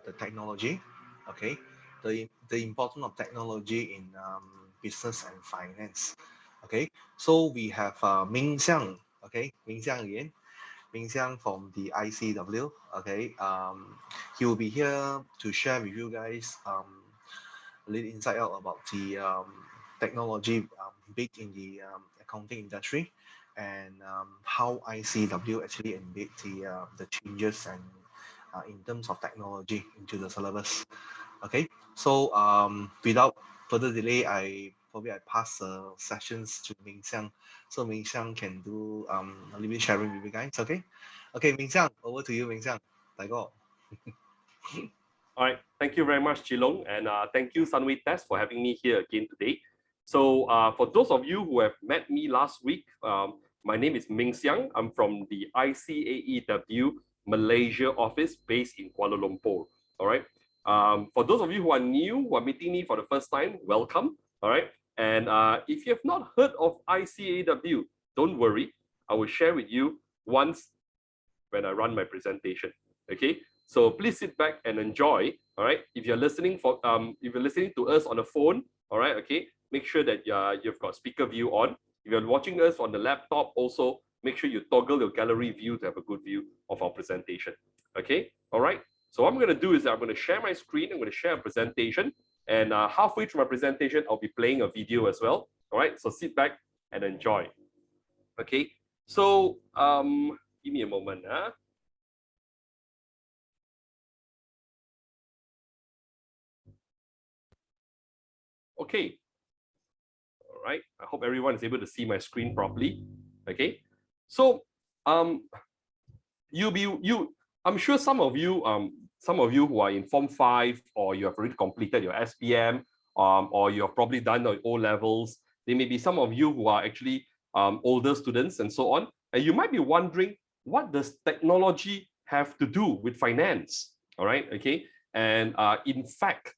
the technology, okay, the importance of technology in business and finance. Okay, so we have Ming Xiang, okay, Ming Xiang again, Ming Xiang from the ICAEW, okay. He will be here to share with you guys a little insight out about the technology big in the accounting industry, and how ICAEW actually embed the changes and in terms of technology into the syllabus. Okay, so without further delay, I pass sessions to Ming Xiang, so Ming Xiang can do a little bit sharing with you guys. Okay, okay, Ming Xiang, over to you, Ming Xiang. 大哥. All right, thank you very much, Chilong, and thank you, Sunway Test, for having me here again today. So for those of you who have met me last week, my name is Ming Xiang. I'm from the ICAEW Malaysia office based in Kuala Lumpur. All right. For those of you who are new, who are meeting me for the first time, welcome. All right. And if you have not heard of ICAEW, don't worry. I will share with you once when I run my presentation. Okay. So please sit back and enjoy. All right. If you're listening to us on the phone, all right. Okay. Make sure that you've got speaker view on. If you're watching us on the laptop, also make sure you toggle your gallery view to have a good view of our presentation. Okay. All right. So what I'm going to do is I'm going to share my screen. I'm going to share a presentation, and halfway through my presentation, I'll be playing a video as well. All right. So sit back and enjoy. Okay. So give me a moment. Okay. All right. I hope everyone is able to see my screen properly. Okay. So I'm sure some of you who are in Form 5, or you have already completed your SPM, or you have probably done the O levels. There may be some of you who are actually older students and so on, and you might be wondering, what does technology have to do with finance? All right. Okay. And in fact,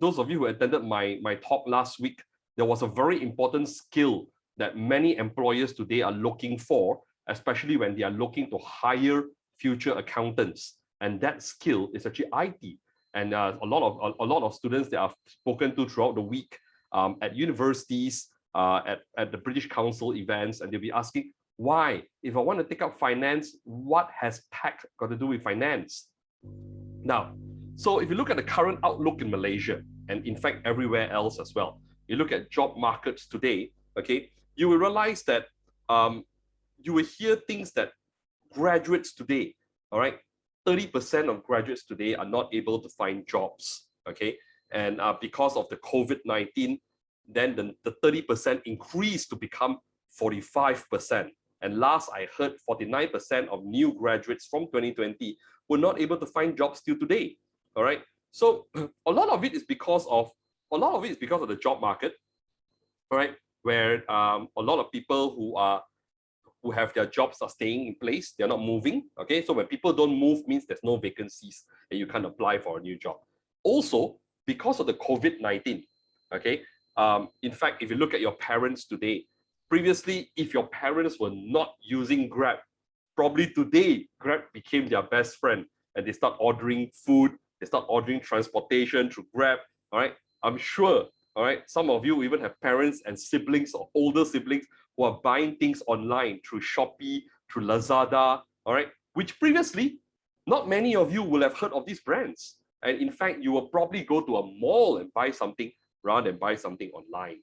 those of you who attended my talk last week, there was a very important skill that many employers today are looking for, especially when they are looking to hire future accountants. And that skill is actually IT. And a lot of students that I've spoken to throughout the week at universities, at the British Council events, and they'll be asking, why? If I want to take up finance, what has tech got to do with finance? Now, so if you look at the current outlook in Malaysia, and in fact everywhere else as well, you look at job markets today, okay, you will realize that you will hear things that graduates today, all right, 30% of graduates today are not able to find jobs, okay, and because of the COVID-19, then the 30% increased to become 45%. And last I heard, 49% of new graduates from 2020 were not able to find jobs till today. All right. So a lot of it is because of the job market, all right, where a lot of people who have their jobs are staying in place, they're not moving. Okay. So when people don't move, means there's no vacancies and you can't apply for a new job. Also, because of the COVID-19, okay. In fact, if you look at your parents today, previously, if your parents were not using Grab, probably today Grab became their best friend, and they start ordering food, they start ordering transportation through Grab. All right, I'm sure. All right, some of you even have parents and siblings or older siblings who are buying things online through Shopee, through Lazada. All right, which previously not many of you will have heard of these brands. And in fact, you will probably go to a mall and buy something rather than buy something online.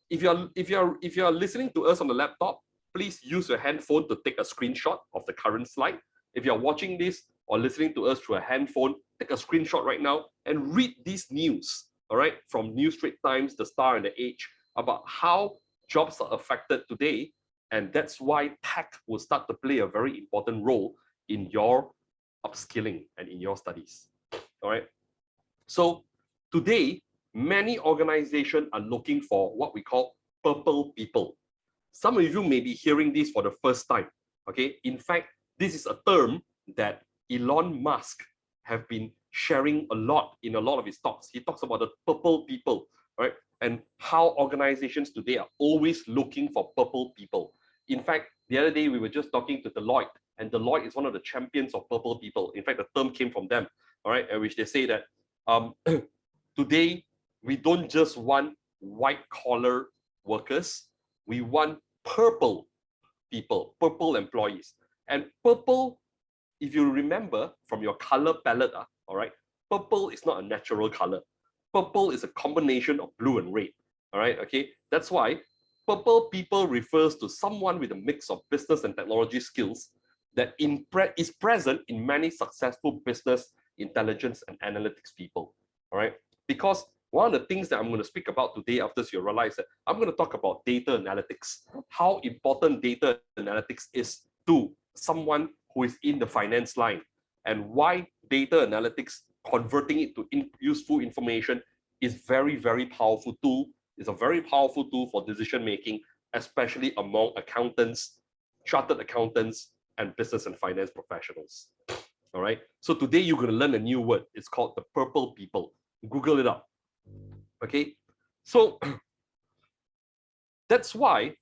If you're listening to us on the laptop, please use your handphone to take a screenshot of the current slide. If you're watching this or listening to us through a handphone, take a screenshot right now and read these news, all right, from New Straits Times, The Star, and The Age about how jobs are affected today. And that's why tech will start to play a very important role in your upskilling and in your studies. All right. So today, many organizations are looking for what we call purple people. Some of you may be hearing this for the first time. Okay. In fact, this is a term that Elon Musk have been sharing a lot in a lot of his talks. He talks about the purple people, right? And how organizations today are always looking for purple people. In fact, the other day we were just talking to Deloitte, and Deloitte is one of the champions of purple people. In fact, the term came from them. all right, in which they say that today we don't just want white collar workers, we want purple people, purple employees. And purple, if you remember from your color palette, all right, purple is not a natural color. Purple is a combination of blue and red, all right, okay? That's why purple people refers to someone with a mix of business and technology skills that is present in many successful business, intelligence, and analytics people, all right? Because one of the things that I'm going to speak about today, after you realize that I'm going to talk about data analytics, how important data analytics is to someone who is in the finance line, and why data analytics, converting it to useful information, is very, very powerful tool. It's a very powerful tool for decision making, especially among accountants, chartered accountants, and business and finance professionals. All right. So today you're going to learn a new word. It's called the purple people. Google it up. Okay. So that's why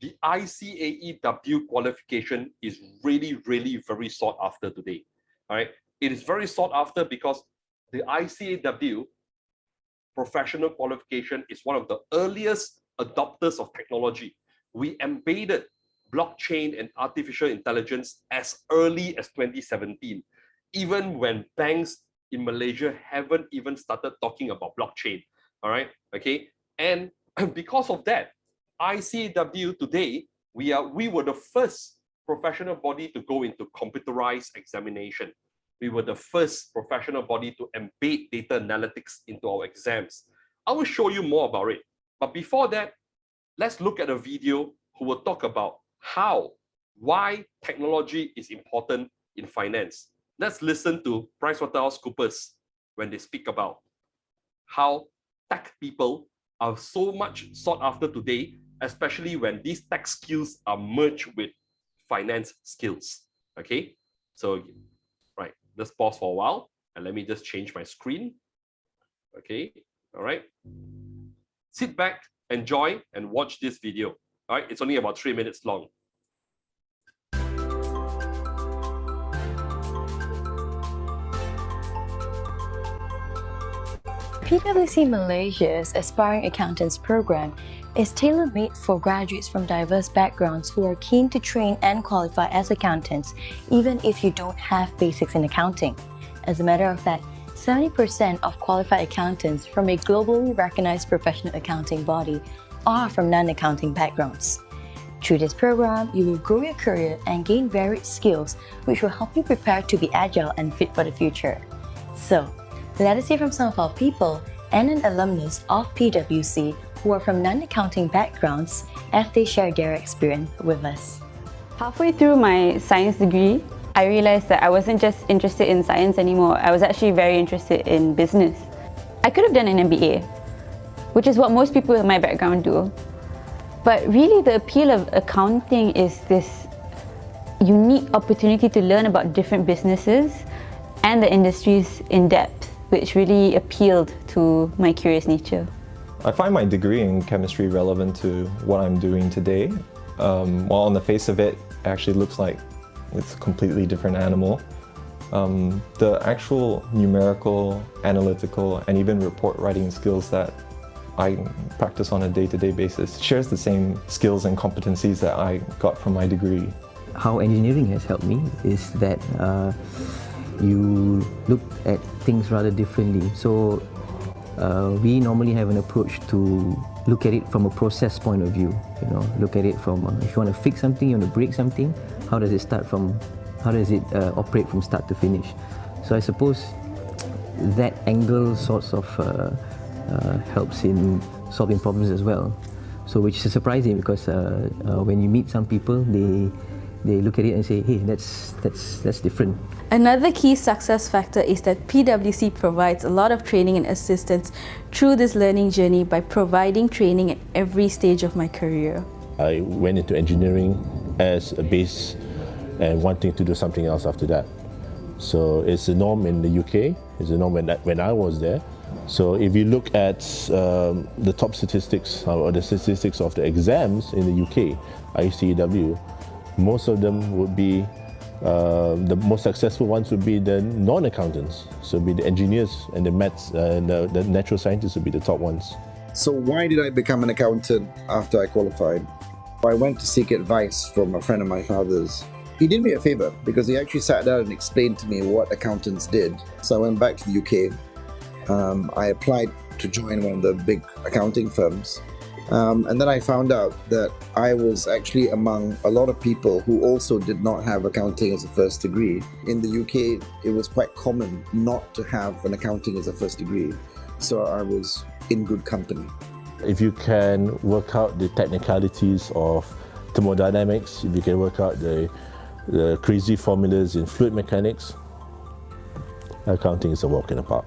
the ICAEW qualification is really, really very sought after today. All right. It is very sought after because the ICAEW professional qualification is one of the earliest adopters of technology. We embedded blockchain and artificial intelligence as early as 2017, even when banks in Malaysia haven't even started talking about blockchain. All right, okay, and because of that, ICAEW today, we were the first professional body to go into computerized examination. We were the first professional body to embed data analytics into our exams. I will show you more about it. But before that, let's look at a video who will talk about why technology is important in finance. Let's listen to PricewaterhouseCoopers when they speak about how tech people are so much sought after today, especially when these tech skills are merged with finance skills. Okay, so right, let's pause for a while and let me just change my screen. Okay, all right. Sit back, enjoy, and watch this video. All right, it's only about 3 minutes long. PwC Malaysia's Aspiring Accountants program is tailor-made for graduates from diverse backgrounds who are keen to train and qualify as accountants, even if you don't have basics in accounting. As a matter of fact, 70% of qualified accountants from a globally recognized professional accounting body are from non-accounting backgrounds. Through this program, you will grow your career and gain varied skills which will help you prepare to be agile and fit for the future. So, let us hear from some of our people and an alumnus of PwC who are from non-accounting backgrounds as they share their experience with us. Halfway through my science degree, I realized that I wasn't just interested in science anymore, I was actually very interested in business. I could have done an MBA, which is what most people in my background do. But really the appeal of accounting is this unique opportunity to learn about different businesses and the industries in depth, which really appealed to my curious nature. I find my degree in chemistry relevant to what I'm doing today. While on the face of it, it actually looks like it's a completely different animal. The actual numerical, analytical, and even report writing skills that I practice on a day-to-day basis shares the same skills and competencies that I got from my degree. How engineering has helped me is that you look at things rather differently. So we normally have an approach to look at it from a process point of view. You know, look at it from if you want to fix something, you want to break something, how does it operate from start to finish? So I suppose that angle sorts of helps in solving problems as well. So which is surprising because when you meet some people, they look at it and say, hey, that's different. Another key success factor is that PwC provides a lot of training and assistance through this learning journey by providing training at every stage of my career. I went into engineering as a base and wanting to do something else after that. So it's the norm in the UK, it's the norm when I was there. So if you look at the top statistics or the statistics of the exams in the UK, ICAEW, most of them would be The most successful ones would be the non-accountants. So it'd be the engineers and the maths, the natural scientists would be the top ones. So why did I become an accountant after I qualified? I went to seek advice from a friend of my father's. He did me a favor because he actually sat down and explained to me what accountants did. So I went back to the UK. I applied to join one of the big accounting firms. And then I found out that I was actually among a lot of people who also did not have accounting as a first degree. In the UK, it was quite common not to have an accounting as a first degree. So I was in good company. If you can work out the technicalities of thermodynamics, if you can work out the crazy formulas in fluid mechanics, accounting is a walk in the park.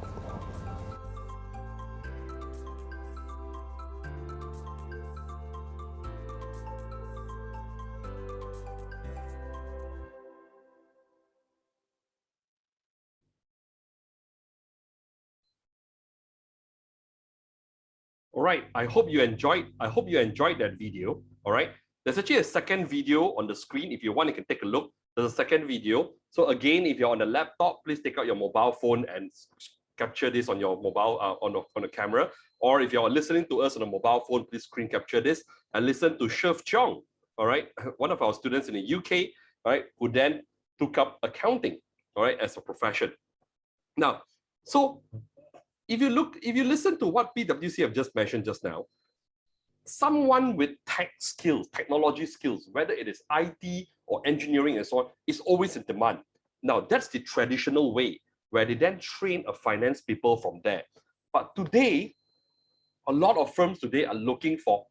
All right, I hope you enjoyed that video. All right, there's actually a second video on the screen. If you want, you can take a look. There's a second video. So again, if you're on the laptop, please take out your mobile phone and capture this on your mobile on the camera. Or if you're listening to us on a mobile phone, please screen capture this and listen to Shef Chong. All right, one of our students in the UK. All right, who then took up accounting. All right, as a profession. Now, so if you listen to what PwC have just mentioned just now, someone with tech skills, technology skills, whether it is IT or engineering and so on, is always in demand. Now, that's the traditional way where they then train a finance people from there. But today, a lot of firms today are looking for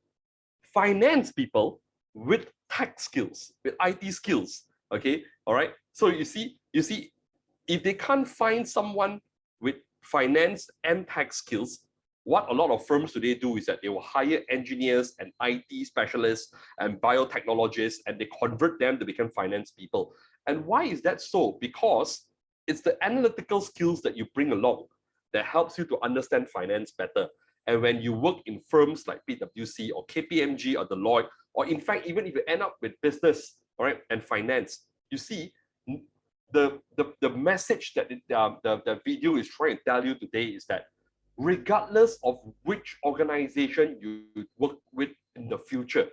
finance people with tech skills, with IT skills. Okay, all right. So you see, if they can't find someone with finance and tech skills, what a lot of firms today do is that they will hire engineers and IT specialists and biotechnologists, and they convert them to become finance people. And why is that so? Because it's the analytical skills that you bring along that helps you to understand finance better. And when you work in firms like PwC or KPMG or Deloitte, or in fact, even if you end up with business, all right, and finance, you see, the message that the video is trying to tell you today is that regardless of which organization you work with in the future,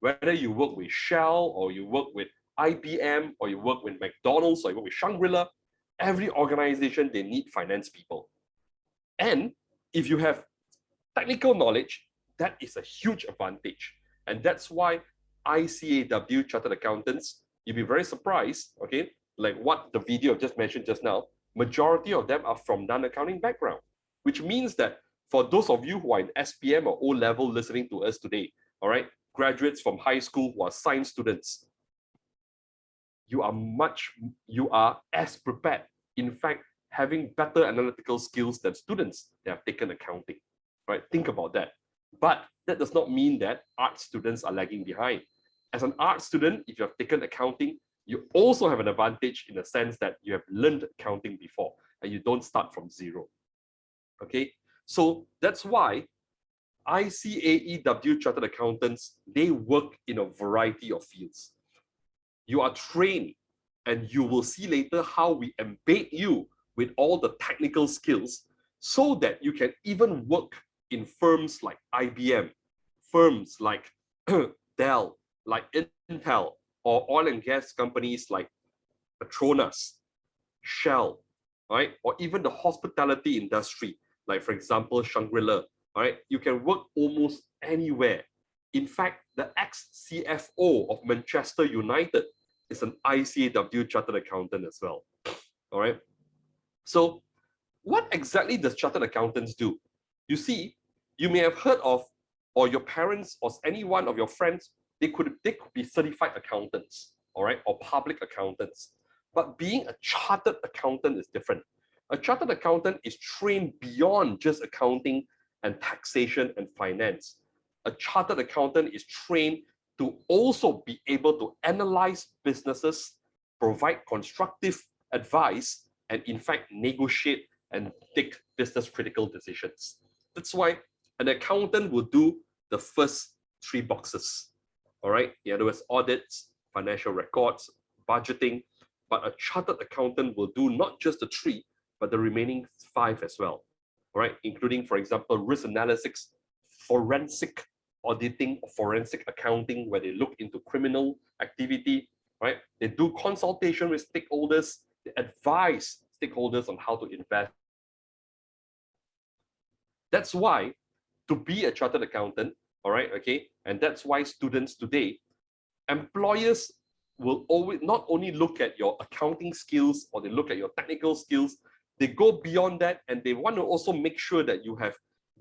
whether you work with Shell or you work with IBM or you work with McDonald's or you work with Shangri-La, every organization, they need finance people. And if you have technical knowledge, that is a huge advantage. And that's why ICAEW Chartered Accountants, you'll be very surprised, okay, like what the video just mentioned just now, majority of them are from non-accounting background, which means that for those of you who are in SPM or O-level listening to us today, all right, graduates from high school who are science students, you are as prepared, in fact, having better analytical skills than students that have taken accounting, right? Think about that. But that does not mean that art students are lagging behind. As an art student, if you have taken accounting, you also have an advantage in the sense that you have learned accounting before and you don't start from zero. Okay, so that's why ICAEW Chartered Accountants, they work in a variety of fields. You are trained, and you will see later how we embed you with all the technical skills so that you can even work in firms like IBM, firms like Dell, like Intel, or oil and gas companies like Petronas, Shell, right? Or even the hospitality industry, like for example, Shangri-La, all right? You can work almost anywhere. In fact, the ex-CFO of Manchester United is an ICAEW Chartered Accountant as well, all right? So what exactly does Chartered Accountants do? You see, you may have heard of, or your parents or any one of your friends, they could be certified accountants, all right, or public accountants. But being a chartered accountant is different. A chartered accountant is trained beyond just accounting and taxation and finance. A chartered accountant is trained to also be able to analyze businesses, provide constructive advice, and in fact, negotiate and take business critical decisions. That's why an accountant will do the first 3 boxes. All right, in other words, audits, financial records, budgeting, but a chartered accountant will do not just the 3, but the remaining 5 as well, all right? Including, for example, risk analysis, forensic auditing, forensic accounting, where they look into criminal activity, right? They do consultation with stakeholders, they advise stakeholders on how to invest. That's why to be a chartered accountant, all right, okay, and that's why students today, employers will always not only look at your accounting skills or they look at your technical skills, they go beyond that and they want to also make sure that you have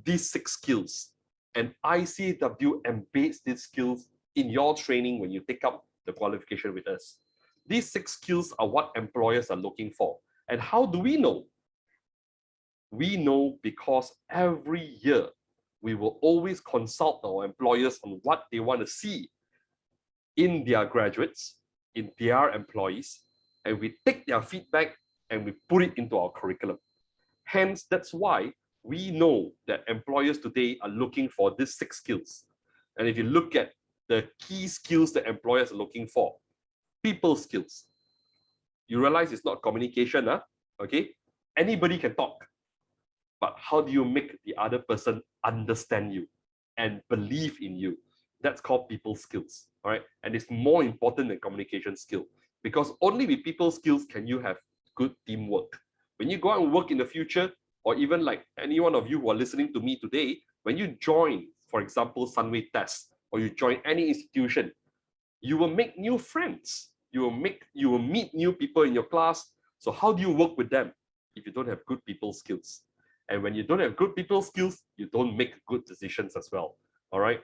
these 6 skills. And ICAEW embeds these skills in your training when you take up the qualification with us. These 6 skills are what employers are looking for. And how do we know? We know because every year we will always consult our employers on what they want to see in their graduates, in their employees, and we take their feedback and we put it into our curriculum. Hence, that's why we know that employers today are looking for these 6 skills. And if you look at the key skills that employers are looking for, people skills. You realize it's not communication, okay? Anybody can talk, but how do you make the other person understand you and believe in you? That's called people skills, all right? And it's more important than communication skill, because only with people skills can you have good teamwork. When you go out and work in the future, or even like any one of you who are listening to me today, when you join, for example, Sunway Test, or you join any institution, you will make new friends. You will meet new people in your class. So how do you work with them if you don't have good people skills? And when you don't have good people skills, you don't make good decisions as well, all right?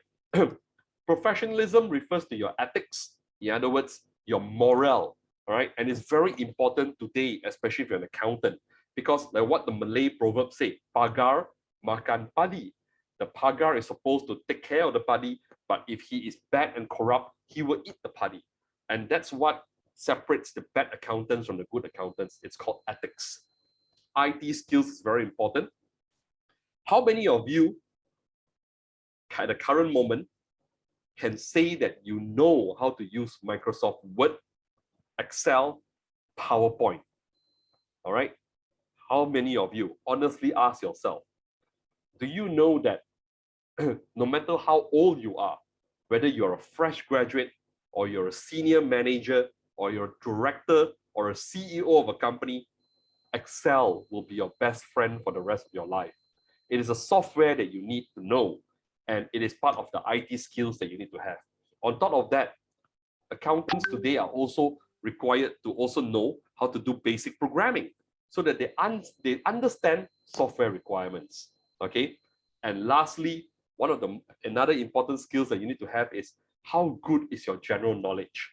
Professionalism refers to your ethics. In other words, your morale, all right? And it's very important today, especially if you're an accountant, because like what the Malay proverb say, pagar makan padi. The pagar is supposed to take care of the padi, but if he is bad and corrupt, he will eat the padi. And that's what separates the bad accountants from the good accountants. It's called ethics. IT skills is very important. How many of you at the current moment can say that you know how to use Microsoft Word, Excel, PowerPoint? All right. How many of you honestly ask yourself, do you know that no matter how old you are, whether you're a fresh graduate or you're a senior manager or you're a director or a CEO of a company, Excel will be your best friend for the rest of your life. It is a software that you need to know, and it is part of the IT skills that you need to have. On top of that, accountants today are also required to also know how to do basic programming so that they understand software requirements, okay? And lastly, another important skills that you need to have is how good is your general knowledge?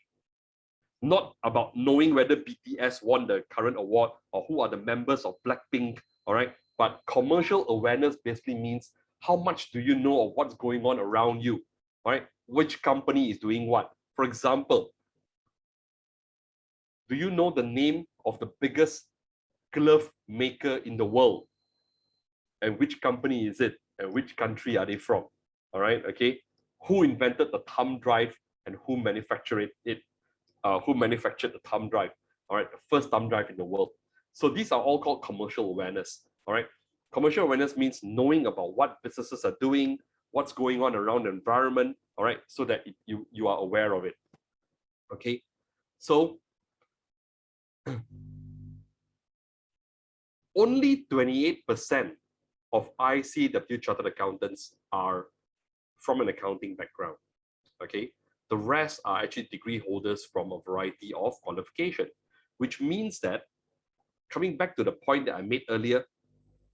Not about knowing whether BTS won the current award or who are the members of Blackpink, all right? But commercial awareness basically means how much do you know of what's going on around you, all right? Which company is doing what? For example, do you know the name of the biggest glove maker in the world? And which company is it? And which country are they from? All right, okay? Who invented the thumb drive and who manufactured it? Who manufactured the thumb drive? All right, the first thumb drive in the world. So these are all called commercial awareness. All right, commercial awareness means knowing about what businesses are doing, what's going on around the environment. All right, so that you are aware of it. Okay, so only 28% of ICAEW chartered accountants are from an accounting background. Okay, the rest are actually degree holders from a variety of qualification, which means that, coming back to the point that I made earlier,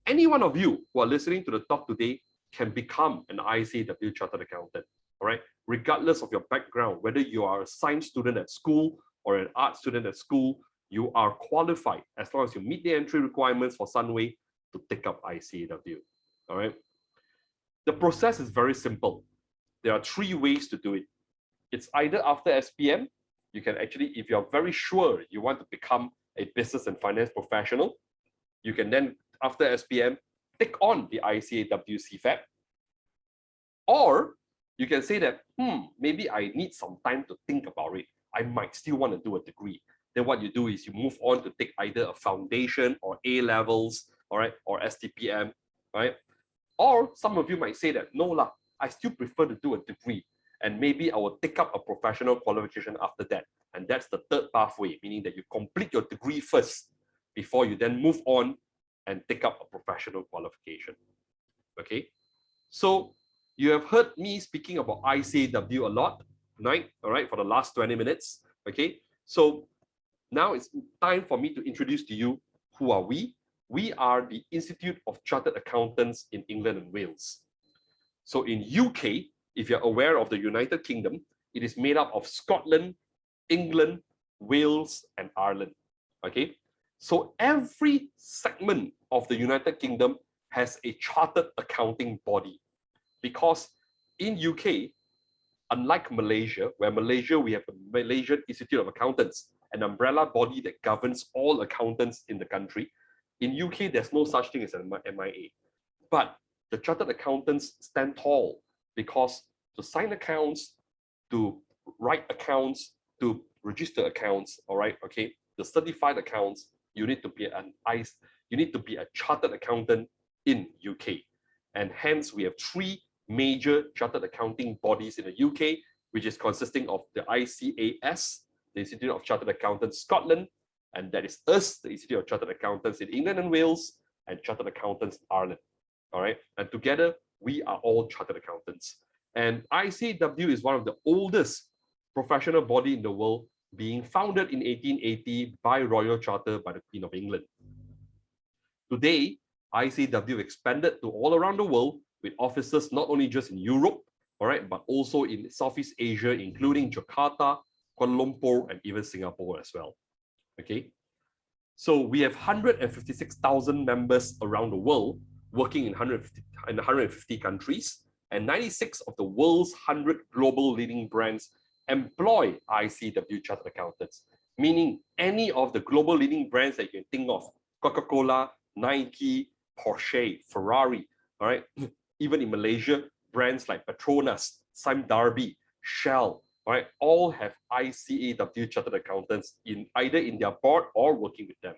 any one of you who are listening to the talk today can become an ICAEW chartered accountant, all right? Regardless of your background, whether you are a science student at school or an art student at school, you are qualified as long as you meet the entry requirements for Sunway to take up ICAEW, all right? The process is very simple. There are 3 ways to do it. It's either after SPM, you can actually, if you're very sure you want to become a business and finance professional, you can then, after SPM, take on the ICAEW Cfap. Or you can say that, maybe I need some time to think about it. I might still want to do a degree. then what you do is you move on to take either a foundation or A levels, all right, or STPM, right? Or some of you might say that, no lah, I still prefer to do a degree, and maybe I will take up a professional qualification after that. And that's the third pathway, meaning that you complete your degree first before you then move on and take up a professional qualification. Okay, so you have heard me speaking about ICAEW a lot, right? All right, for the last 20 minutes. Okay, so now it's time for me to introduce to you who are we. We are the Institute of Chartered Accountants in England and Wales. So in UK, if you're aware of the United Kingdom, it is made up of Scotland, England, Wales, and Ireland. Okay, so every segment of the United Kingdom has a chartered accounting body, because in UK, unlike Malaysia, where Malaysia we have the Malaysian Institute of Accountants, an umbrella body that governs all accountants in the country. In UK, there's no such thing as an MIA, but the chartered accountants stand tall, because to sign accounts, to write accounts, to register accounts, all right, okay, the certified accounts, you need to be a chartered accountant in UK. And hence we have three major chartered accounting bodies in the UK, which is consisting of the ICAS, the Institute of Chartered Accountants Scotland, and that is us, the Institute of Chartered Accountants in England and Wales, and Chartered Accountants Ireland. All right, and together we are all chartered accountants. And ICAEW is one of the oldest professional body in the world, being founded in 1880 by Royal Charter by the Queen of England. Today, ICAEW expanded to all around the world with offices not only just in Europe, all right, but also in Southeast Asia, including Jakarta, Kuala Lumpur, and even Singapore as well. Okay, so we have 156,000 members around the world working in 150 countries, and 96 of the world's 100 global leading brands employ ICAEW chartered accountants, meaning any of the global leading brands that you can think of, Coca-Cola, Nike, Porsche, Ferrari, all right, even in Malaysia, brands like Petronas, Sime Darby, Shell, all right, all have ICAEW chartered accountants either in their board or working with them.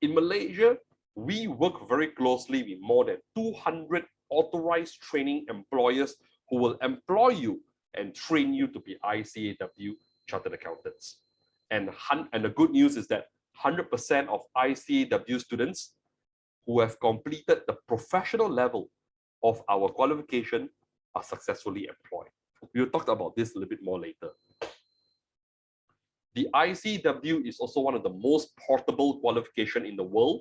In Malaysia, we work very closely with more than 200 authorized training employers who will employ you and train you to be ICAEW chartered accountants. And the good news is that 100% of ICAEW students who have completed the professional level of our qualification are successfully employed. We'll talk about this a little bit more later. The ICAEW is also one of the most portable qualifications in the world,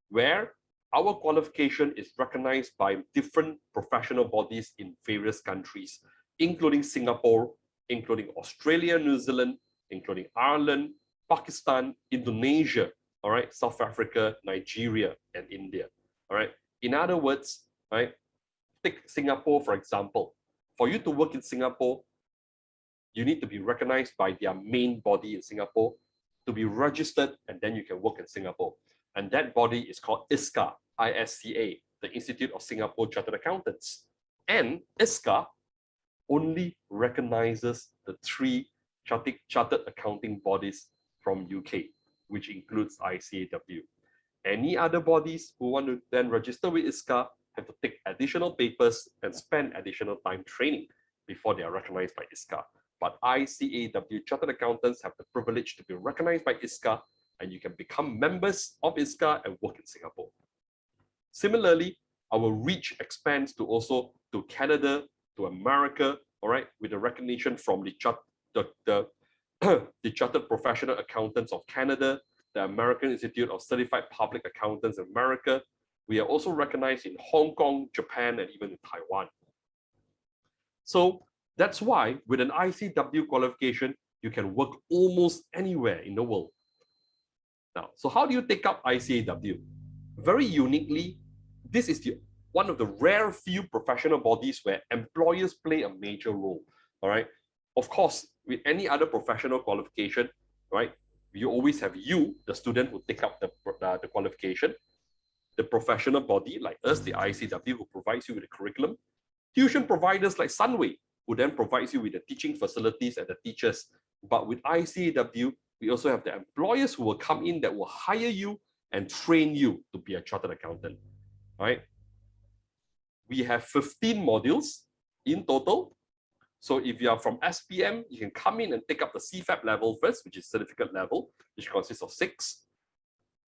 where our qualification is recognized by different professional bodies in various countries, including Singapore, including Australia, New Zealand, including Ireland, Pakistan, Indonesia, all right, South Africa, Nigeria, and India. All right. In other words, right, take Singapore, for example. For you to work in Singapore, you need to be recognized by their main body in Singapore to be registered, and then you can work in Singapore. And that body is called ISCA, ISCA, the Institute of Singapore Chartered Accountants. And ISCA only recognizes the three chartered accounting bodies from UK, which includes ICAEW. Any other bodies who want to then register with ISCA have to take additional papers and spend additional time training before they are recognized by ISCA. But ICAEW chartered accountants have the privilege to be recognized by ISCA, and you can become members of ISCA and work in Singapore. Similarly, our reach expands to also to Canada, to America, all right, with the recognition from the Chartered Professional Accountants of Canada, the American Institute of Certified Public Accountants in America. We are also recognized in Hong Kong, Japan, and even in Taiwan. So that's why with an ICAEW qualification, you can work almost anywhere in the world. Now, so how do you take up ICAEW? Very uniquely, this is one of the rare few professional bodies where employers play a major role. All right. Of course, with any other professional qualification, right, you always have you, the student, who take up the qualification, the professional body like us, the ICAEW, who provides you with the curriculum, tuition providers like Sunway, who then provides you with the teaching facilities and the teachers. But with ICAEW, we also have the employers who will come in that will hire you and train you to be a chartered accountant. All right. We have 15 modules in total. So if you are from SPM, you can come in and take up the Cfap level first, which is certificate level, which consists of 6,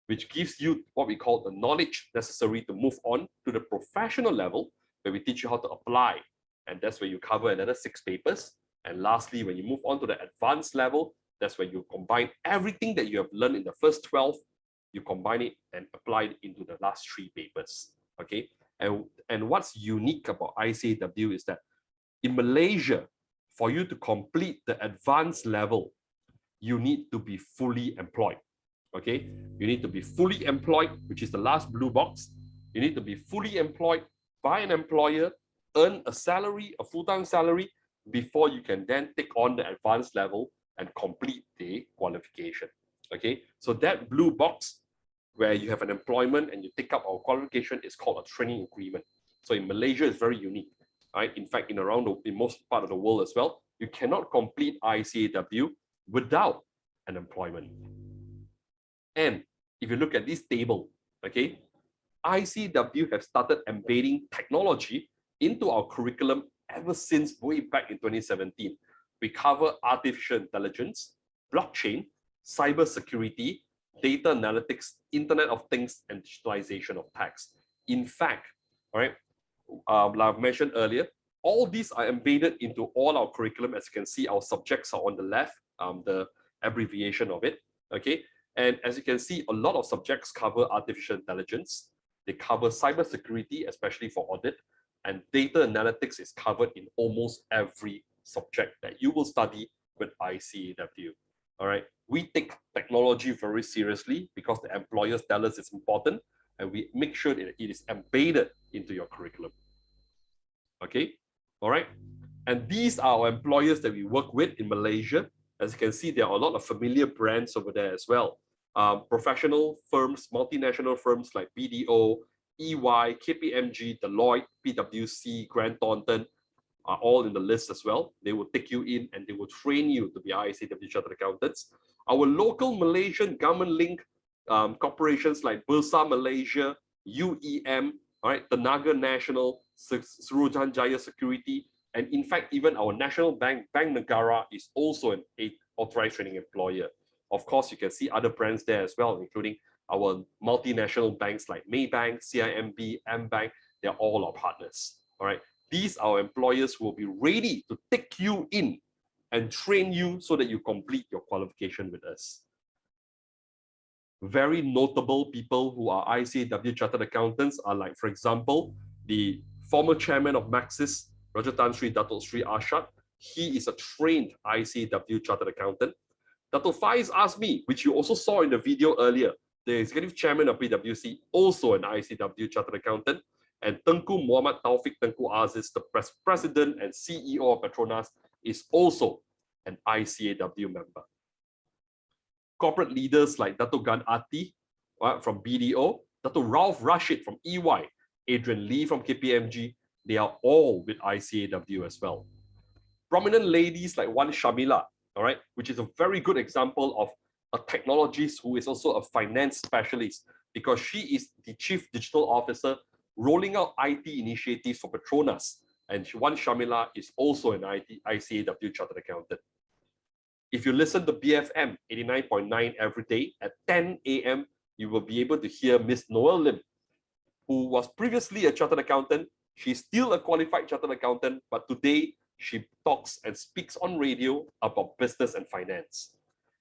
which gives you what we call the knowledge necessary to move on to the professional level, where we teach you how to apply. And that's where you cover another 6 papers. And lastly, when you move on to the advanced level, that's where you combine everything that you have learned in the first 12, you combine it and apply it into the last 3 papers. Okay. And what's unique about ICAEW is that in Malaysia, for you to complete the advanced level, you need to be fully employed. Okay, you need to be fully employed, which is the last blue box. You need to be fully employed by an employer, earn a salary, a full-time salary, before you can then take on the advanced level and complete the qualification. Okay, so that blue box where you have an employment and you take up our qualification is called a training agreement. So in Malaysia, it's very unique. Right? In fact, in most part of the world as well, you cannot complete ICAEW without an employment. And if you look at this table, okay, ICAEW have started embedding technology into our curriculum ever since way back in 2017. We cover artificial intelligence, blockchain, cybersecurity, data analytics, Internet of Things, and digitalization of tax. In fact, all right, like I've mentioned earlier, all these are embedded into all our curriculum. As you can see, our subjects are on the left, the abbreviation of it, okay? And as you can see, a lot of subjects cover artificial intelligence. They cover cybersecurity, especially for audit, and data analytics is covered in almost every subject that you will study with ICAEW, all right? We take technology very seriously because the employers tell us it's important, and we make sure that it is embedded into your curriculum. Okay, all right. And these are our employers that we work with in Malaysia. As you can see, there are a lot of familiar brands over there as well. Professional firms, multinational firms like BDO, EY, KPMG, Deloitte, PwC, Grant Thornton are all in the list as well. They will take you in and they will train you to be ICAEW Chartered Accountants. Our local Malaysian government-linked corporations like Bursa Malaysia, UEM, all right, Tenaga National, Suruhanjaya Security, and in fact, even our national bank, Bank Negara, is also an authorized training employer. Of course, you can see other brands there as well, including our multinational banks like Maybank, CIMB, Mbank. They're all our partners. All right, these are our employers who will be ready to take you in and train you so that you complete your qualification with us. Very notable people who are ICAEW Chartered Accountants are like, for example, the former chairman of Maxis, Raja Tan Sri Dato Sri Arshad. He is a trained ICAEW Chartered Accountant. Dato Faiz Azmi, which you also saw in the video earlier, the executive chairman of PwC, also an ICAEW Chartered Accountant. And Tengku Muhammad Taufik Tengku Aziz, the president and CEO of Petronas, is also an ICAEW member. Corporate leaders like Dato Gan Ati from BDO, Dato Ralph Rashid from EY, Adrian Lee from KPMG, they are all with ICAEW as well. Prominent ladies like Wan Shamila, all right, which is a very good example of a technologist who is also a finance specialist because she is the chief digital officer rolling out IT initiatives for Petronas. And Wan Shamila is also an ICAEW Chartered Accountant. If you listen to BFM 89.9 every day at 10 a.m., you will be able to hear Miss Noel Lim, who was previously a chartered accountant. She's still a qualified chartered accountant, but today she talks and speaks on radio about business and finance.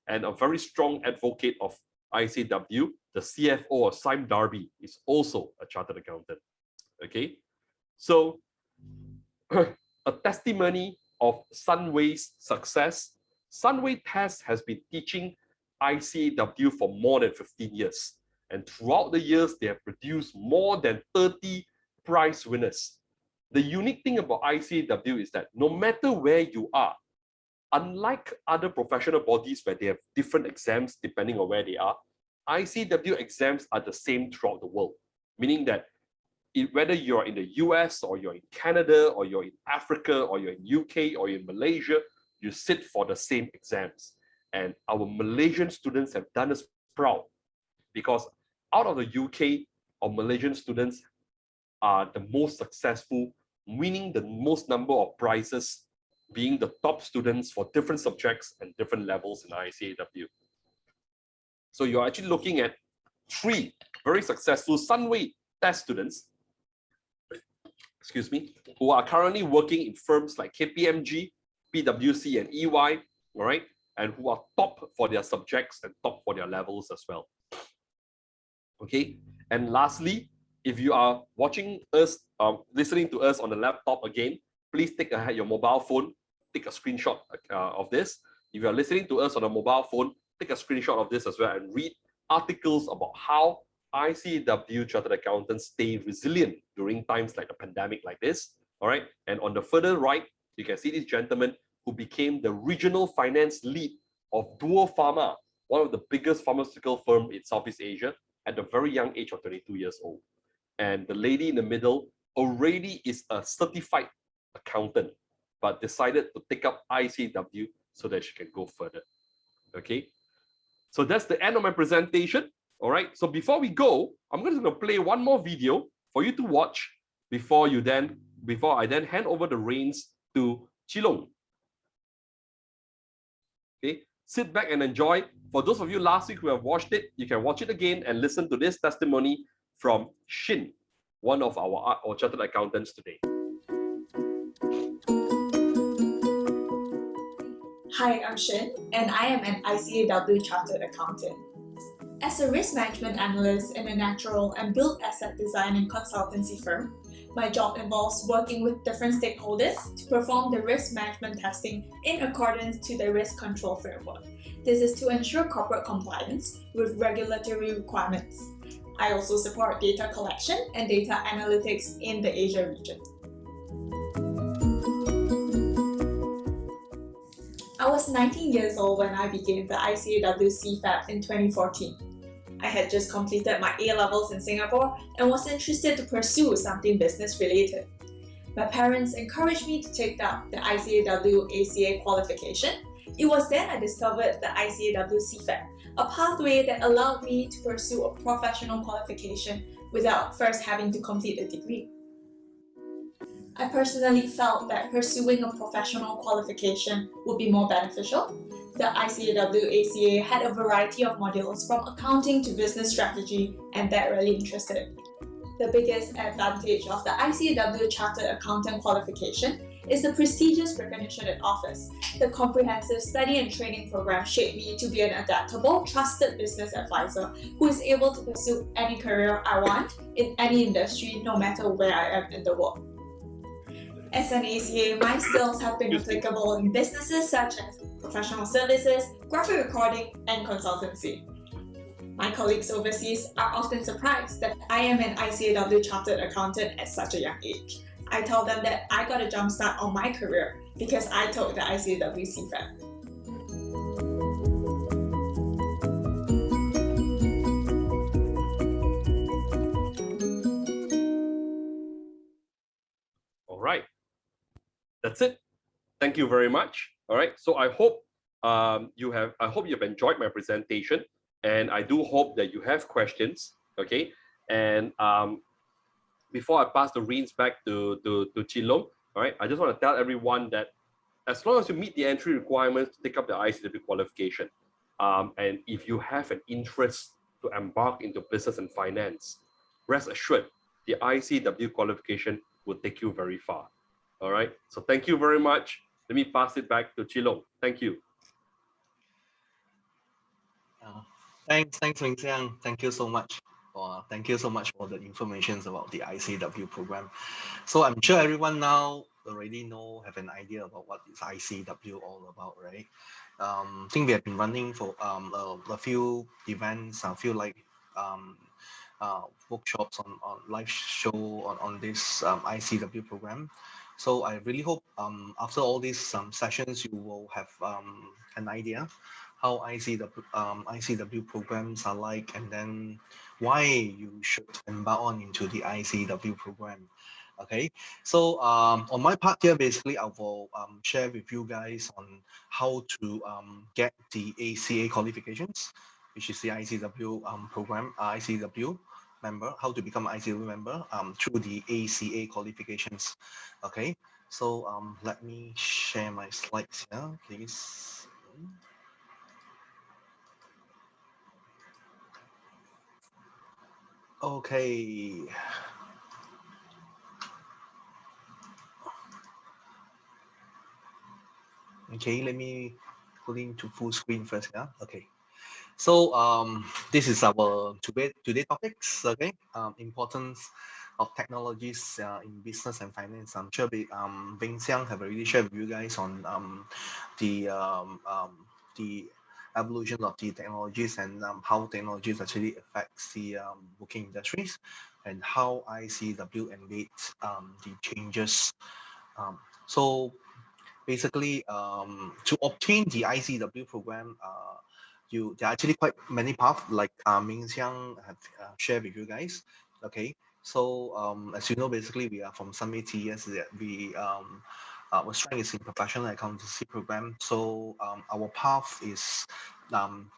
And a very strong advocate of ICAEW, the CFO of Sime Darby, is also a chartered accountant. Okay, so a testimony of Sunway's success. Sunway Test has been teaching ICAEW for more than 15 years. And throughout the years, they have produced more than 30 prize winners. The unique thing about ICAEW is that no matter where you are, unlike other professional bodies where they have different exams depending on where they are, ICAEW exams are the same throughout the world, meaning that whether you're in the US or you're in Canada or you're in Africa or you're in UK or in Malaysia, you sit for the same exams. And our Malaysian students have done us proud, because out of the UK, our Malaysian students are the most successful, winning the most number of prizes, being the top students for different subjects and different levels in ICAEW. So you're actually looking at 3 very successful Sunway test students, excuse me, who are currently working in firms like KPMG, PwC, and EY, all right, and who are top for their subjects and top for their levels as well. Okay, and lastly, if you are watching us, listening to us on the laptop again, please take your mobile phone, take a screenshot of this. If you are listening to us on a mobile phone, take a screenshot of this as well and read articles about how ICAEW Chartered Accountants stay resilient during times like the pandemic like this. All right, and on the further right, you can see this gentleman who became the regional finance lead of Duo Pharma, one of the biggest pharmaceutical firms in Southeast Asia, at the very young age of 22 years old. And the lady in the middle already is a certified accountant, but decided to take up ICAEW so that she can go further. Okay, so that's the end of my presentation. All right, so before we go, I'm just going to play one more video for you to watch before I then hand over the reins to Chilong. Okay, sit back and enjoy. For those of you last week who have watched it, you can watch it again and listen to this testimony from Shin, one of our chartered accountants today. Hi, I'm Shin, and I am an ICAEW Chartered Accountant. As a risk management analyst in a natural and built asset design and consultancy firm, my job involves working with different stakeholders to perform the risk management testing in accordance to the risk control framework. This is to ensure corporate compliance with regulatory requirements. I also support data collection and data analytics in the Asia region. I was 19 years old when I began the ICAEW Cfap in 2014. I had just completed my A-levels in Singapore and was interested to pursue something business related. My parents encouraged me to take up the ICAEW ACA qualification. It was then I discovered the ICAEW Cfap, a pathway that allowed me to pursue a professional qualification without first having to complete a degree. I personally felt that pursuing a professional qualification would be more beneficial. The ICAEW ACA had a variety of modules from accounting to business strategy, and that really interested me. The biggest advantage of the ICAEW Chartered Accountant qualification is the prestigious recognition it offers. The comprehensive study and training program shaped me to be an adaptable, trusted business advisor who is able to pursue any career I want in any industry, no matter where I am in the world. As an ACA, my skills have been applicable in businesses such as professional services, graphic recording, and consultancy. My colleagues overseas are often surprised that I am an ICAEW Chartered Accountant at such a young age. I tell them that I got a jumpstart on my career because I took the ICAEW Cfap. All right. That's it. Thank you very much. All right. So I hope you've enjoyed my presentation, and I do hope that you have questions. Okay. And before I pass the reins back to Chilong, all right, I just want to tell everyone that as long as you meet the entry requirements to take up the ICAEW qualification, and if you have an interest to embark into business and finance, rest assured the ICAEW qualification will take you very far. All right, so thank you very much. Let me pass it back to Chilong. Thank you. Thanks, Wing Xiang. Thank you so much. Thank you so much for the information about the ICAEW program. So I'm sure everyone now already have an idea about what is ICAEW all about, right? I think we have been running for a few events, a few workshops on live show on this ICAEW program. So I really hope after all these sessions, you will have an idea how ICAEW programs are like, and then why you should embark on into the ICAEW program. Okay, so on my part here, basically, I will share with you guys on how to get the ACA qualifications, which is the ICAEW program, ICAEW member, how to become an ICAEW member through the ACA qualifications. Okay, so let me share my slides here, please. Okay. Okay, let me put into full screen first. Yeah. Okay. So this is our today topics. Okay. Importance of technologies in business and finance. I'm sure Bing Xiang have already shared with you guys on the evolution of the technologies and how technologies actually affects the working industries and how ICW embeds the changes. So basically, to obtain the ICW program, there are actually quite many paths, like Ming Xiang have shared with you guys. Okay, so as you know, basically we are from some ATS that we our strength is in professional accountancy program. So our path is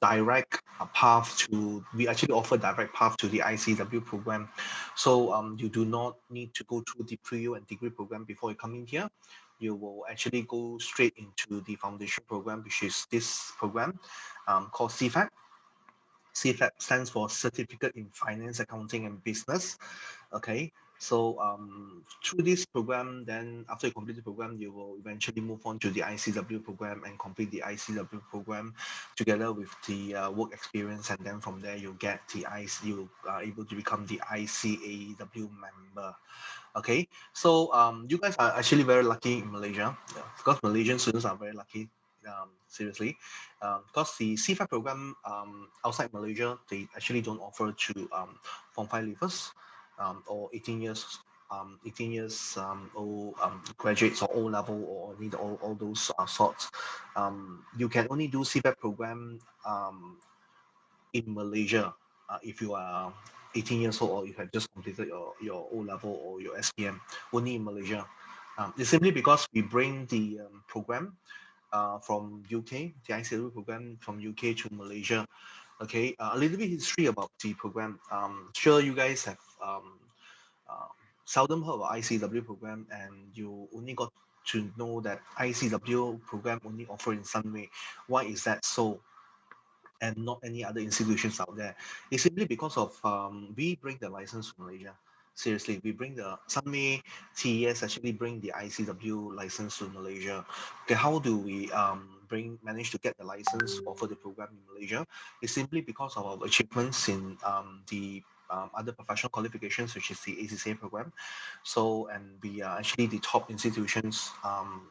direct path to. We actually offer direct path to the ICW program. So you do not need to go through the pre-U and degree program before you come in here. You will actually go straight into the foundation program, which is this program called Cfap. Cfap stands for Certificate in Finance, Accounting and Business. Okay, so through this program, then after you complete the program, you will eventually move on to the ICW program and complete the ICW program together with the work experience, and then from there you get the you are able to become the ICAEW member. Okay, so you guys are actually very lucky in Malaysia, because Malaysian students are very lucky. Seriously, because the CFA program outside Malaysia, they actually don't offer to Form 5 leavers or 18 years 18 years old graduates or O level or need all those sorts. You can only do CFA program in Malaysia if you are 18 years old or you have just completed your O level or your SPM, only in Malaysia. It's simply because we bring the program from UK, the ICAEW program from UK to Malaysia. Okay, a little bit history about the program. Sure, you guys have seldom heard of ICAEW program, and you only got to know that ICAEW program only offer in Sunway. Why is that so? And not any other institutions out there. It's simply because of we bring the license to Malaysia. Seriously, we bring the Sunway TES actually bring the ICW license to Malaysia. Okay, how do we manage to get the license to offer the program in Malaysia? It's simply because of our achievements in the other professional qualifications, which is the ACCA program. So, and we are actually the top institutions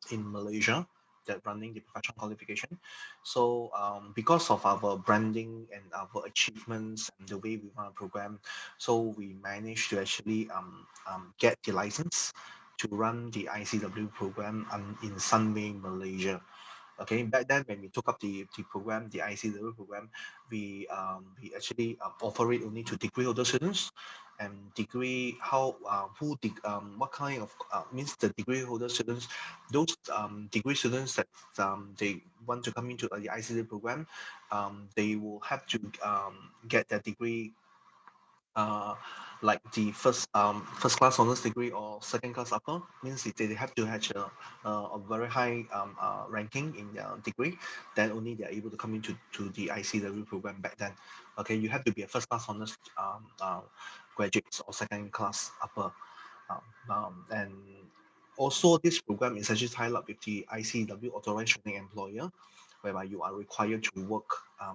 in Malaysia that running the professional qualification. So because of our branding and our achievements and the way we run a program, so we managed to actually get the license to run the ICW program in Sunway, Malaysia. Okay, back then when we took up the program, the ICW program, we actually offer it only to degree holder students, and degree what kind of means the degree holder students, those degree students that they want to come into the ICW program, they will have to get their degree like the first class honors degree or second class upper, means they have to have a very high ranking in their degree, then only they are able to come into the ICW program back then. Okay, you have to be a first class honors graduates or second class upper, and also this program is actually tied up with the ICW authorized training employer, whereby you are required to work.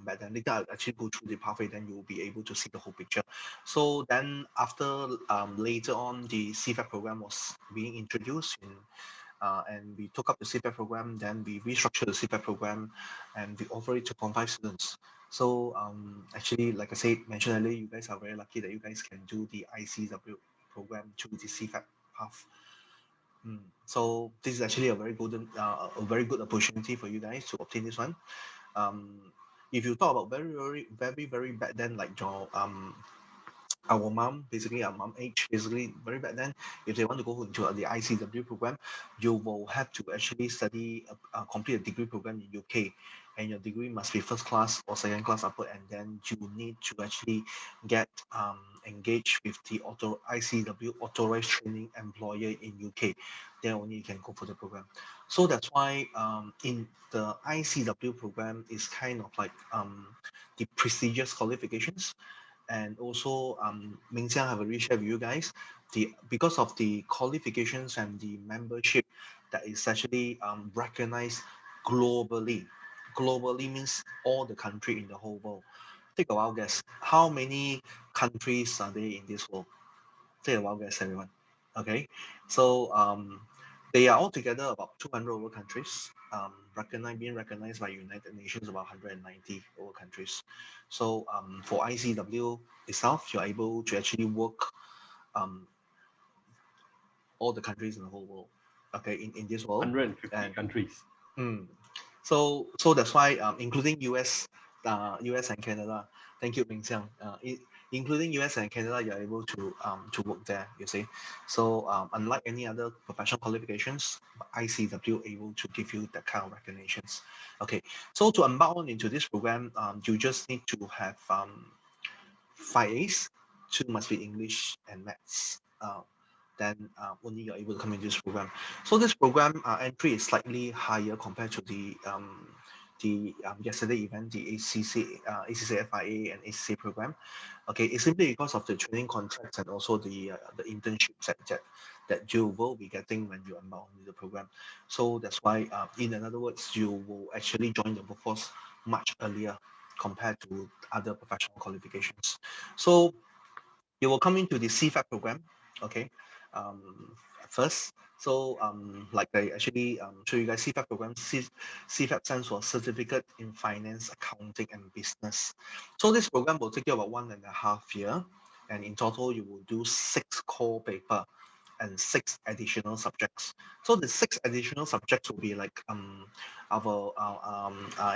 But then later I'll actually go through the pathway, then you will be able to see the whole picture. So then after later on, the CFAP program was being introduced and we took up the CFAP program, then we restructured the CFAP program and we offer it to Form 5 students. So actually, like I said, mentioned earlier, you guys are very lucky that you guys can do the ICW program through the CFAP path. So this is actually a very good opportunity for you guys to obtain this one. If you talk about very back then, like your our mom, basically our mom age, basically very back then, if they want to go into the ICW program, you will have to actually study, complete a degree program in UK, and your degree must be first class or second class upper, and then you need to actually get engaged with the ICW authorized training employer in UK. Then only you can go for the program. So that's why in the ICW program is kind of like the prestigious qualifications. And also Ming Xiang have already shared with you guys because of the qualifications and the membership that is actually recognized globally. Globally means all the country in the whole world. Take a wild guess. How many countries are there in this world? Take a wild guess, everyone. Okay, so they are altogether about 200 over countries, being recognized by United Nations, about 190 over countries. So for ICW itself, you're able to actually work um, all the countries in the whole world. Okay, in this world, 150 countries. So that's why including US and Canada. Thank you, Ming Xiang. Including US and Canada, you're able to work there. You see, so unlike any other professional qualifications, ICW able to give you that kind of recognitions. Okay, so to embark on into this program, you just need to have 5 A's. 2 must be English and Maths. Then only you're able to come into this program. So this program entry is slightly higher compared to the yesterday event, the ACCFIA and ACCA program. Okay, it's simply because of the training contracts and also the internships that you will be getting when you embark on the program. So that's why, in other words, you will actually join the workforce much earlier compared to other professional qualifications. So you will come into the Cfap program, okay, first. So like I actually show you guys Cfap program. Cfap stands for Certificate in Finance, Accounting and Business. So this program will take you about 1.5 years, and in total you will do 6 core paper and 6 additional subjects. So the 6 additional subjects will be like our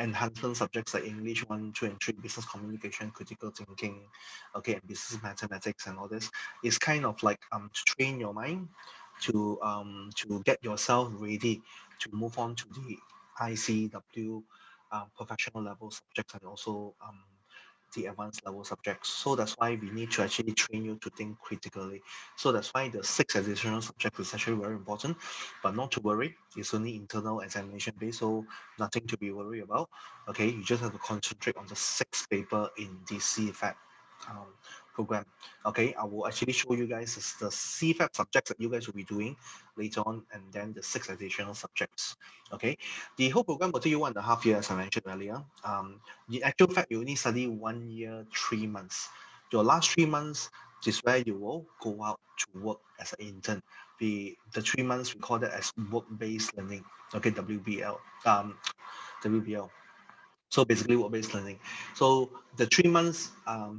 enhancement subjects like English 1, 2, and 3, business communication, critical thinking, okay, and business mathematics and all this. Is kind of like to train your mind to get yourself ready to move on to the ICW professional level subjects and also the advanced level subjects. So that's why we need to actually train you to think critically. So that's why the 6 additional subjects is actually very important, but not to worry, it's only internal examination based, so nothing to be worried about. Okay, you just have to concentrate on the 6 paper in the CFAP program. Okay, I will actually show you guys the CFAP subjects that you guys will be doing later on, and then the 6 additional subjects. Okay, the whole program will take you 1.5 years, as I mentioned earlier. In actual fact, you only study 1 year, 3 months. Your last 3 months is where you will go out to work as an intern. The 3 months we call that as work-based learning. Okay, WBL. WBL. So basically work-based learning. So the 3 months,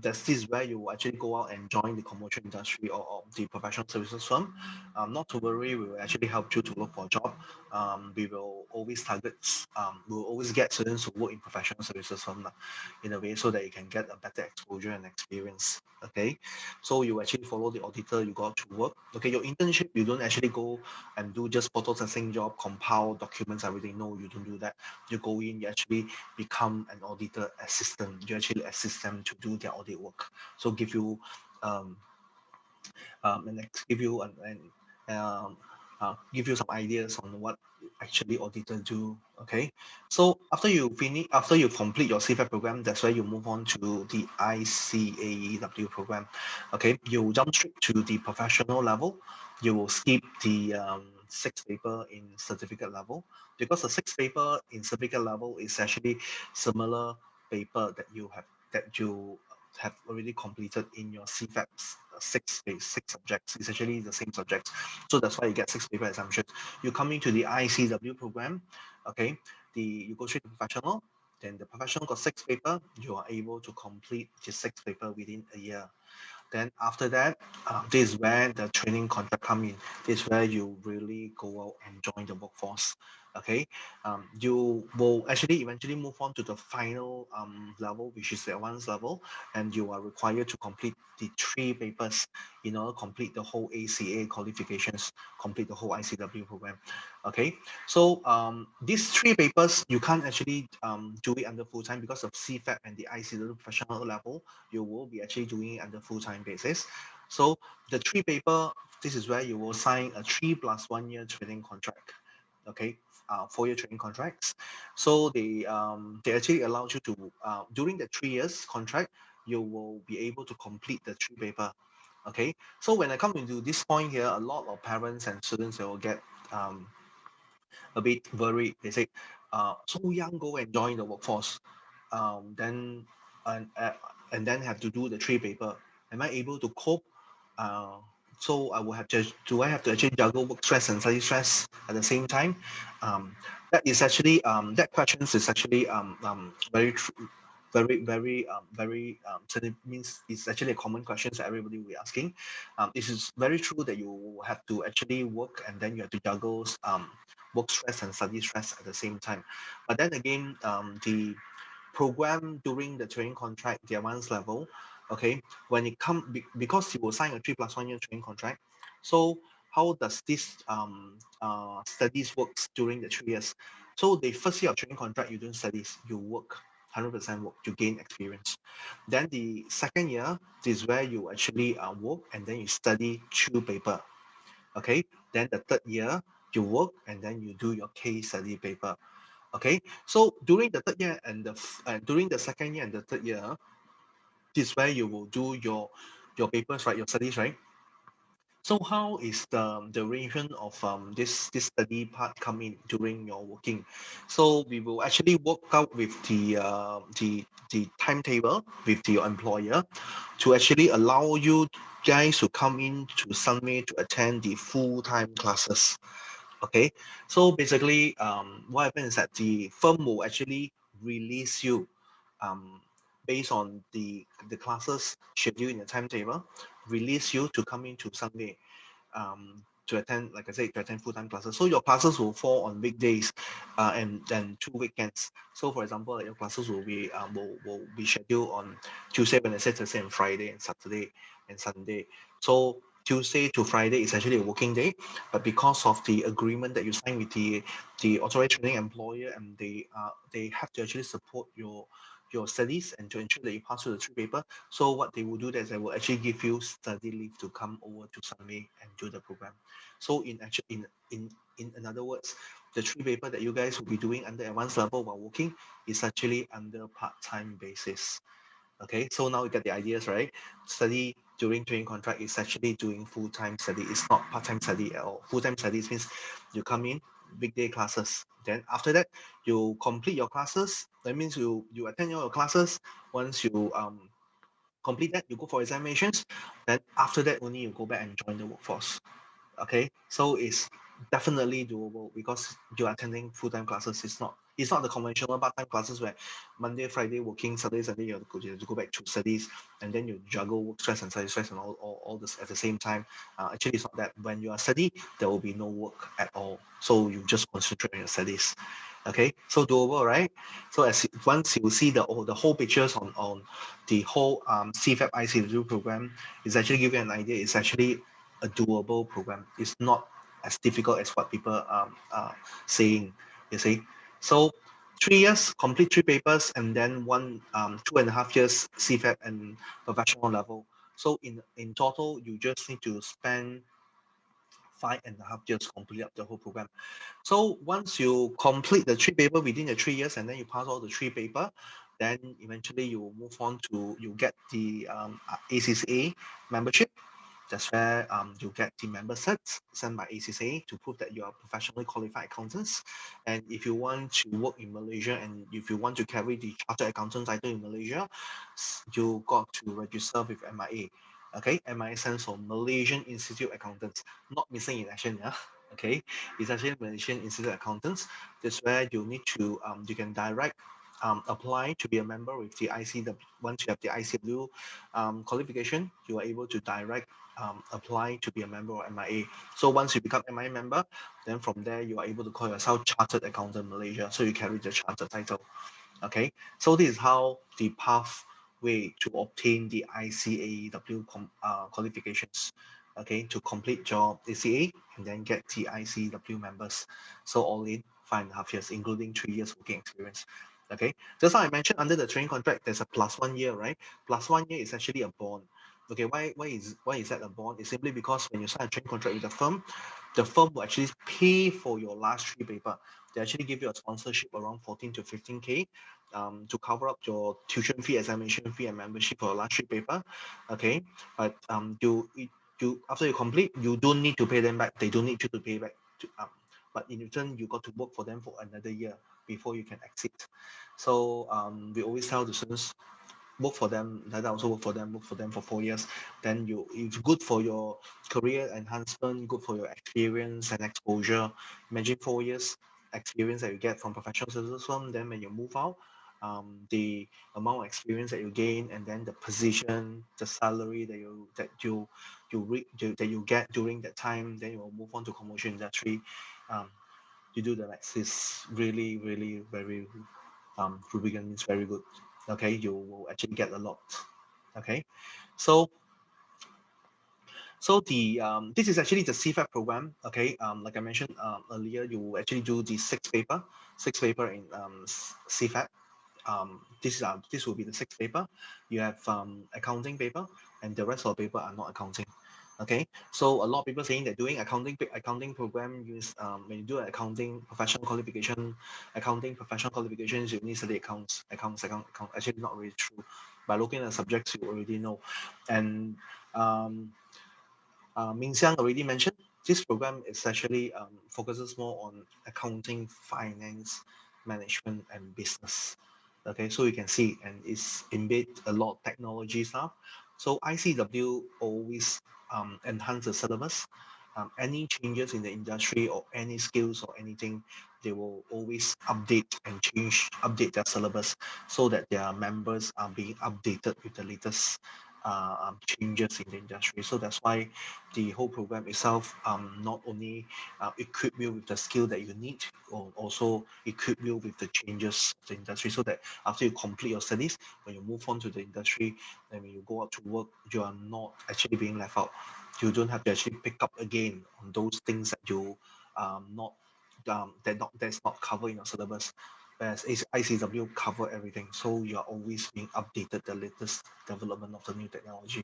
this is where you will actually go out and join the commercial industry or the professional services firm. Not to worry, we will actually help you to look for a job. We will always target, we will always get students who work in professional services firm in a way so that you can get a better exposure and experience. Okay, so you actually follow the auditor, you go out to work. Okay, your internship, you don't actually go and do just photo testing job, compile documents, everything. No, you don't do that. You go in, you actually become an auditor assistant. You actually assist them to do their audit work. So give you give you some ideas on what actually auditors do. Okay, so after you complete your CFA program, that's where you move on to the ICAEW program. Okay, you jump straight to the professional level. You will skip the 6 paper in certificate level, because the 6 paper in certificate level is actually similar paper that you have already completed in your CFAP 6 subjects. It's actually the same subjects. So that's why you get 6 paper exemptions. You come into the ICW program, okay, you go straight to professional, then the professional got 6 paper, you are able to complete the 6 paper within a year. Then after that, this is where the training contract come in. This is where you really go out and join the workforce. Okay, you will actually eventually move on to the final level, which is the advanced level, and you are required to complete the 3 papers in order to complete the whole ACA qualifications, complete the whole ICAEW program. Okay, so these 3 papers you can't actually do it under full time because of Cfap and the ICAEW professional level. You will be actually doing it under full time basis. So the 3 paper, this is where you will sign a 3 + 1 year training contract. Okay, 4-year training contracts. So they actually allow you to during the 3 years contract, you will be able to complete the 3 paper. Okay, so when I come into this point here, a lot of parents and students, they will get a bit worried. They say, so young, go and join the workforce, then and then have to do the 3 paper. Am I able to cope? So I will have to, do I have to actually juggle work stress and study stress at the same time? That is actually that question is actually very means it's actually a common question that everybody will be asking. This is very true that you have to actually work and then you have to juggle work stress and study stress at the same time. But then again, the program during the training contract, the advanced level, okay, when it comes, because you will sign a 3 + 1 year training contract, so how does this studies works during the 3 years? So the first year of training contract, you don't studies, you work, 100% work to gain experience. Then the second year is where you actually work and then you study 2 paper. Okay, then the third year you work and then you do your case study paper. Okay, so during the third year and during the second year and the third year, this is where you will do your papers, right? Your studies, right? So how is the arrangement of this study part come in during your working? So we will actually work out with the timetable with your employer to actually allow you guys to come in to Sunway to attend the full-time classes. Okay, so basically what happens is that the firm will actually release you um, based on the classes schedule in the timetable, release you to come into Sunday to attend, like I said, to attend full-time classes. So your classes will fall on weekdays and then 2 weekends. So for example, like your classes will be scheduled on Tuesday, Wednesday, Thursday, and Friday, and Saturday and Sunday. So Tuesday to Friday is actually a working day, but because of the agreement that you sign with the authorized training employer, and they have to actually support your studies and to ensure that you pass through the 3 paper. So what they will do is they will actually give you study leave to come over to Sunway and do the program. So in other words, the 3 paper that you guys will be doing under advanced level while working is actually under part-time basis. Okay, so now you get the ideas, right? Study during training contract is actually doing full-time study. It's not part-time study at all. Full-time studies means you come in, weekday classes. Then after that, you complete your classes. That means you attend your classes. Once you complete that, you go for examinations. Then after that, only you go back and join the workforce. Okay, so it's definitely doable because you're attending full-time classes. It's not the conventional part-time classes where Monday, Friday working, Saturday, Sunday you have to go back to studies, and then you juggle work stress and study stress and all this at the same time. Actually, it's not that. When you are studying, there will be no work at all, so you just concentrate on your studies. Okay, so doable, right? So once you see the whole pictures on the whole Cfap ICAEW program, it's actually give you an idea. It's actually a doable program. It's not as difficult as what people are saying, you see. So 3 years, complete 3 papers, and then 2.5 years CFAP and professional level. So in total, you just need to spend 5.5 years to complete up the whole program. So once you complete the 3 paper within the 3 years, and then you pass all the 3 paper, then eventually you will move on to, you get the ACCA membership. That's where you get the member certs sent by ACCA to prove that you are professionally qualified accountants. And if you want to work in Malaysia and if you want to carry the chartered accountant title in Malaysia, you got to register with MIA. Okay, MIA stands for Malaysian Institute Accountants, not missing in action, yeah. Okay, it's actually Malaysian Institute Accountants. That's where you need to you can direct apply to be a member with the ICW. Once you have the ICW qualification, you are able to direct apply to be a member of MIA. So once you become MIA member, then from there you are able to call yourself Chartered Accountant Malaysia. So you carry the chartered title. Okay, so this is how the pathway to obtain the ICAEW qualifications. Okay, to complete your ACA and then get the ICAEW members. So all in 5.5 years, including 3 years working experience. Okay, just how I mentioned, under the training contract, there's a +1 year, right? +1 year is actually a bond. Okay, why is that a bond? It's simply because when you sign a training contract with the firm will actually pay for your last 3 paper. They actually give you a sponsorship around 14 to 15K to cover up your tuition fee, examination fee, and membership for your last 3 paper. Okay, but you after you complete, you don't need to pay them back. They don't need you to pay back. But in return, you got to work for them for another year before you can exit. So we always tell the students, work for them, that also work for them for 4 years. Then it's good for your career enhancement, good for your experience and exposure. Imagine 4 years experience that you get from professional services firm. Then when you move out, the amount of experience that you gain, and then the position, the salary that you get during that time, then you will move on to commercial industry. You do the next is really, really very Rubicon means very good. Okay, you will actually get a lot. Okay, so the this is actually the Cfap program. Okay, like I mentioned earlier, you will actually do the six paper in Cfap. This will be the sixth paper. You have accounting paper, and the rest of the paper are not accounting. Okay, so a lot of people saying that doing accounting program use when you do an accounting professional qualifications, you need to study accounts. Actually, not really true. By looking at subjects, you already know. And Ming Xiang already mentioned, this program is actually focuses more on accounting, finance, management, and business. Okay, so you can see, and it's embed a lot of technology stuff. So ICW always enhance the syllabus. Any changes in the industry or any skills or anything, they will always update their syllabus so that their members are being updated with the latest changes in the industry. So that's why the whole program itself not only equip you with the skill that you need, or also equip you with the changes of the industry, so that after you complete your studies, when you move on to the industry, and when you go out to work, you are not actually being left out. You don't have to actually pick up again on those things that you that's not covered in your syllabus. Whereas ICW cover everything, so you are always being updated the latest development of the new technology.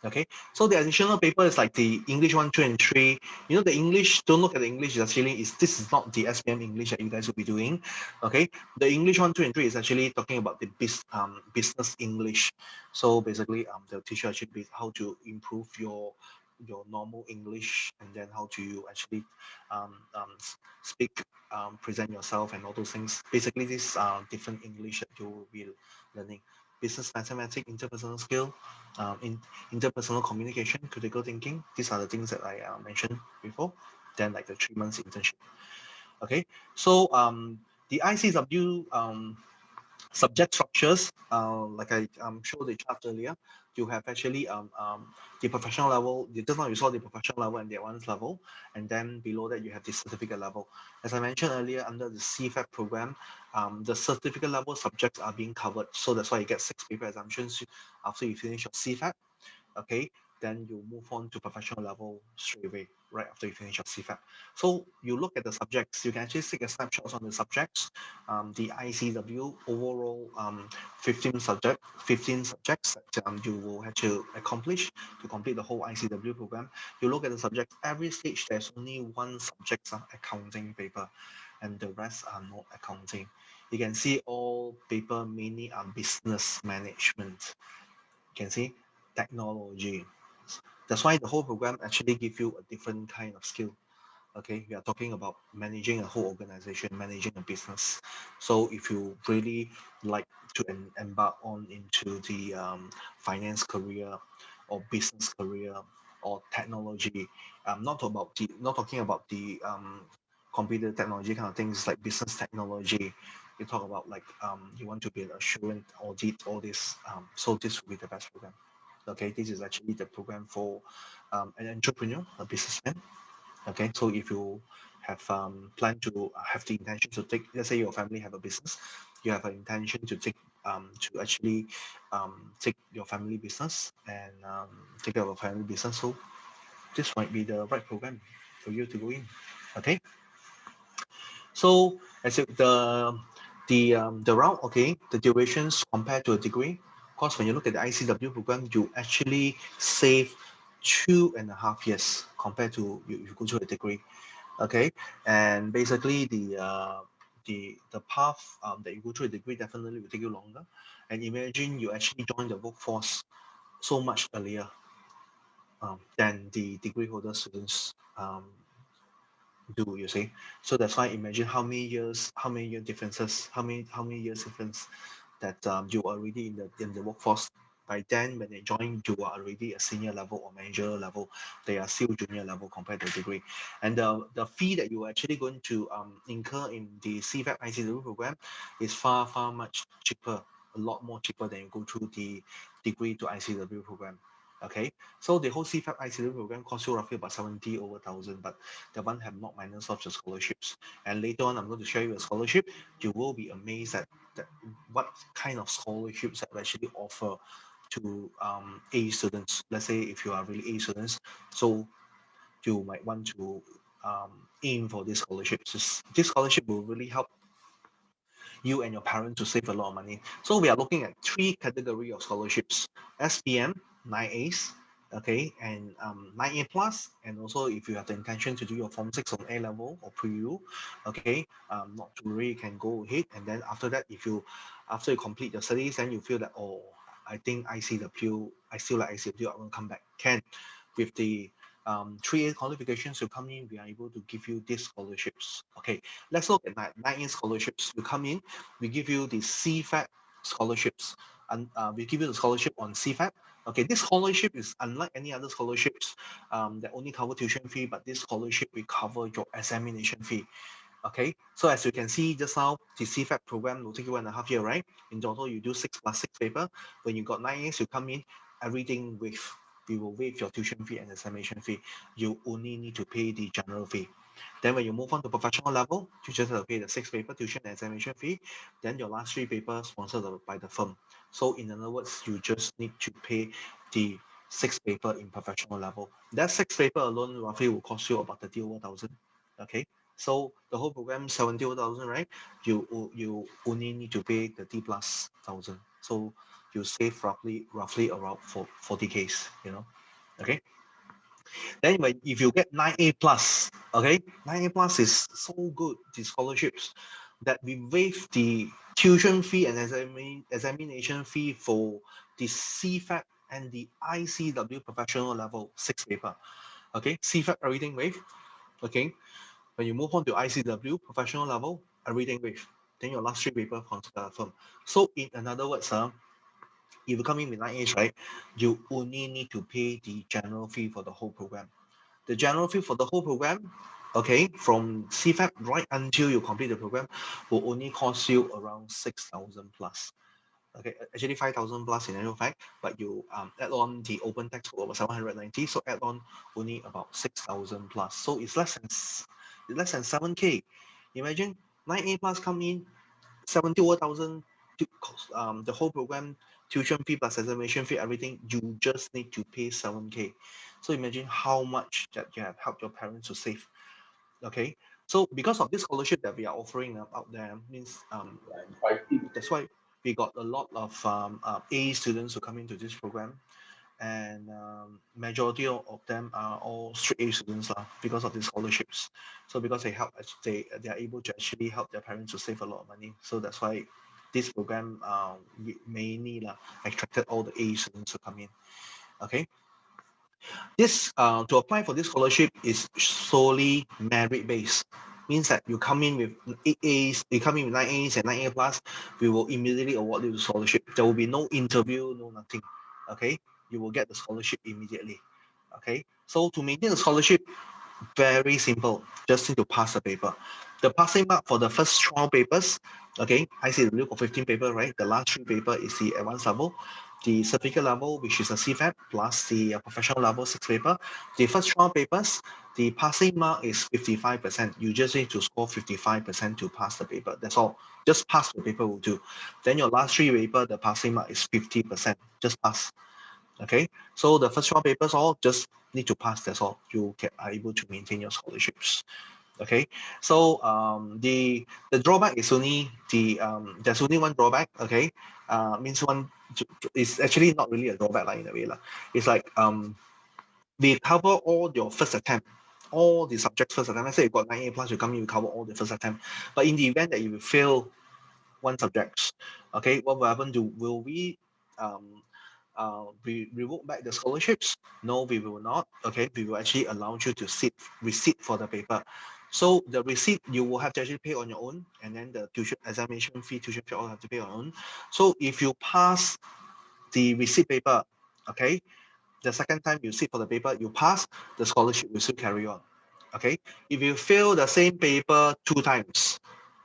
Okay, so the additional paper is like the English 1, 2, and 3. You know, the English, don't look at the English, this is not the SPM English that you guys will be doing. Okay, the English 1, 2, and 3 is actually talking about the business English. So basically, they'll teach you actually how to improve your normal English, and then how to you actually speak, present yourself, and all those things. Basically, these are different English that you will be learning. Business mathematics, interpersonal skill, interpersonal communication, critical thinking. These are the things that I mentioned before. Then like the 3 months internship. Okay, so the ICW subject structures, like I showed the chart earlier, you have actually the professional level. Just now you saw the professional level and the advanced level, and then below that you have the certificate level. As I mentioned earlier, under the Cfap program, the certificate level subjects are being covered. So that's why you get 6 paper exemptions after you finish your Cfap. Okay, then you move on to professional level straight away, right after you finish your Cfap. So you look at the subjects, you can actually take a snapshot on the subjects. The ICW overall 15 subjects that you will have to accomplish to complete the whole ICW program. You look at the subjects, every stage there's only one subject accounting paper, and the rest are not accounting. You can see all paper mainly are business management. You can see technology. That's why the whole program actually give you a different kind of skill. Okay, we are talking about managing a whole organization, managing a business. So if you really like to embark on into the finance career or business career or technology, not talking about the computer technology kind of things, like business technology, you talk about like you want to be an assurance audit, all this. So this will be the best program. Okay, this is actually the program for an entrepreneur, a businessman. Okay, so if you have plan to have the intention to take, let's say your family have a business, you have an intention to take to actually take your family business and take care of a family business. So this might be the right program for you to go in. Okay. So as if the route, okay, the durations compared to a degree. Of course, when you look at the ICW program, you actually save 2.5 years compared to you go to a degree. Okay, and basically the path that you go through a degree definitely will take you longer. And imagine you actually join the workforce so much earlier than the degree holder students do, you see. So that's why imagine how many years differences, how many years difference that you are already in the workforce. By then, when they join, you are already a senior level or manager level. They are still junior level compared to degree. And the fee that you are actually going to incur in the Cfap ICW program is far much cheaper, a lot more cheaper than you go through the degree to ICW program. Okay, so the whole Cfap ICW program costs you roughly about 70 over 1,000, but the one have not minus of the scholarships. And later on, I'm going to show you a scholarship. You will be amazed at what kind of scholarships that we actually offer to A students. Let's say if you are really A students, so you might want to aim for this scholarship. This scholarship will really help you and your parents to save a lot of money. So we are looking at 3 category of scholarships: SPM, 9As, okay, and 9A plus, and also if you have the intention to do your Form 6 on A level or pre-U, okay, not to worry, you can go ahead. And then after that, after you complete your studies, then you feel that, oh, I think I still like ICW, I want to come back. Can with the 3A qualifications to come in, we are able to give you these scholarships. Okay, let's look at 9A scholarships. You come in, we give you the Cfap scholarships, and we give you the scholarship on Cfap. Okay, this scholarship is unlike any other scholarships that only cover tuition fee, but this scholarship will cover your examination fee. Okay, so as you can see just now, the Cfap program will take you 1.5 years, right? In total, you do 6 plus 6 paper. When you got 9As, you come in, everything with, we will waive your tuition fee and examination fee. You only need to pay the general fee. Then when you move on to professional level, you just have to pay the 6 paper tuition and examination fee. Then your last 3 papers sponsored by the firm. So in other words, you just need to pay the 6 paper in professional level. That 6 paper alone roughly will cost you about 30 over 1,000. Okay, so the whole program 70 over 1,000, right? You only need to pay 30 plus 1,000. So you save roughly around 40K, you know. Okay. Then if you get 9A plus, okay, 9A plus is so good, the scholarships, that we waive the tuition fee and examination fee for the Cfap and the ICW professional level 6 paper. Okay, Cfap everything waived. Okay, when you move on to ICW professional level, everything waived. Then your last 3 paper consider firm. So in another words, if you come in with 9As, right, you only need to pay the general fee for the whole program. The general fee for the whole program, okay, from Cfap right until you complete the program, will only cost you around 6,000 plus. Okay, actually 5,000 plus in annual fact, but you add on the open textbook over 790, so add on only about 6,000 plus. So it's less than 7K. Imagine 9A plus come in 70 over 1,000, the whole program, tuition fee plus examination fee, everything, you just need to pay 7K. So imagine how much that you have helped your parents to save. Okay, so because of this scholarship that we are offering out there, means that's why we got a lot of A students who come into this program, and majority of them are all straight A students because of these scholarships. So because they are able to actually help their parents to save a lot of money. So that's why this program mainly attracted all the A students to come in. Okay. This to apply for this scholarship is solely merit based. Means that you come in with 8 A's, you come in with 9 A's and 9A plus, we will immediately award you the scholarship. There will be no interview, no nothing. Okay, you will get the scholarship immediately. Okay, so to maintain the scholarship, very simple. Just need to pass the paper. The passing mark for the first 12 papers, okay, ICAEW for 15 paper, right? The last 3 paper is the advanced level, the certificate level, which is a Cfap, plus the professional level 6 paper. The first 12 papers, the passing mark is 55%. You just need to score 55% to pass the paper. That's all. Just pass the paper will do. Then your last 3 paper, the passing mark is 50%. Just pass. Okay, so the first 12 papers all just need to pass. That's all. You are able to maintain your scholarships. Okay, so the drawback is only there's only one drawback. Okay, means one is actually not really a drawback like in a way lah. It's like we cover all your first attempt, all the subjects first attempt. Let's say you got 9A plus, you come in, you cover all the first attempt. But in the event that you fail one subject, okay, what will happen? Will we revoke back the scholarships? No, we will not. Okay, we will actually allow you to receipt for the paper. So the receipt you will have to actually pay on your own, and then the tuition examination fee, tuition fee, all have to pay on your own. So if you pass the receipt paper, okay, the second time you sit for the paper, you pass, the scholarship will still carry on. Okay, if you fail the same paper 2 times,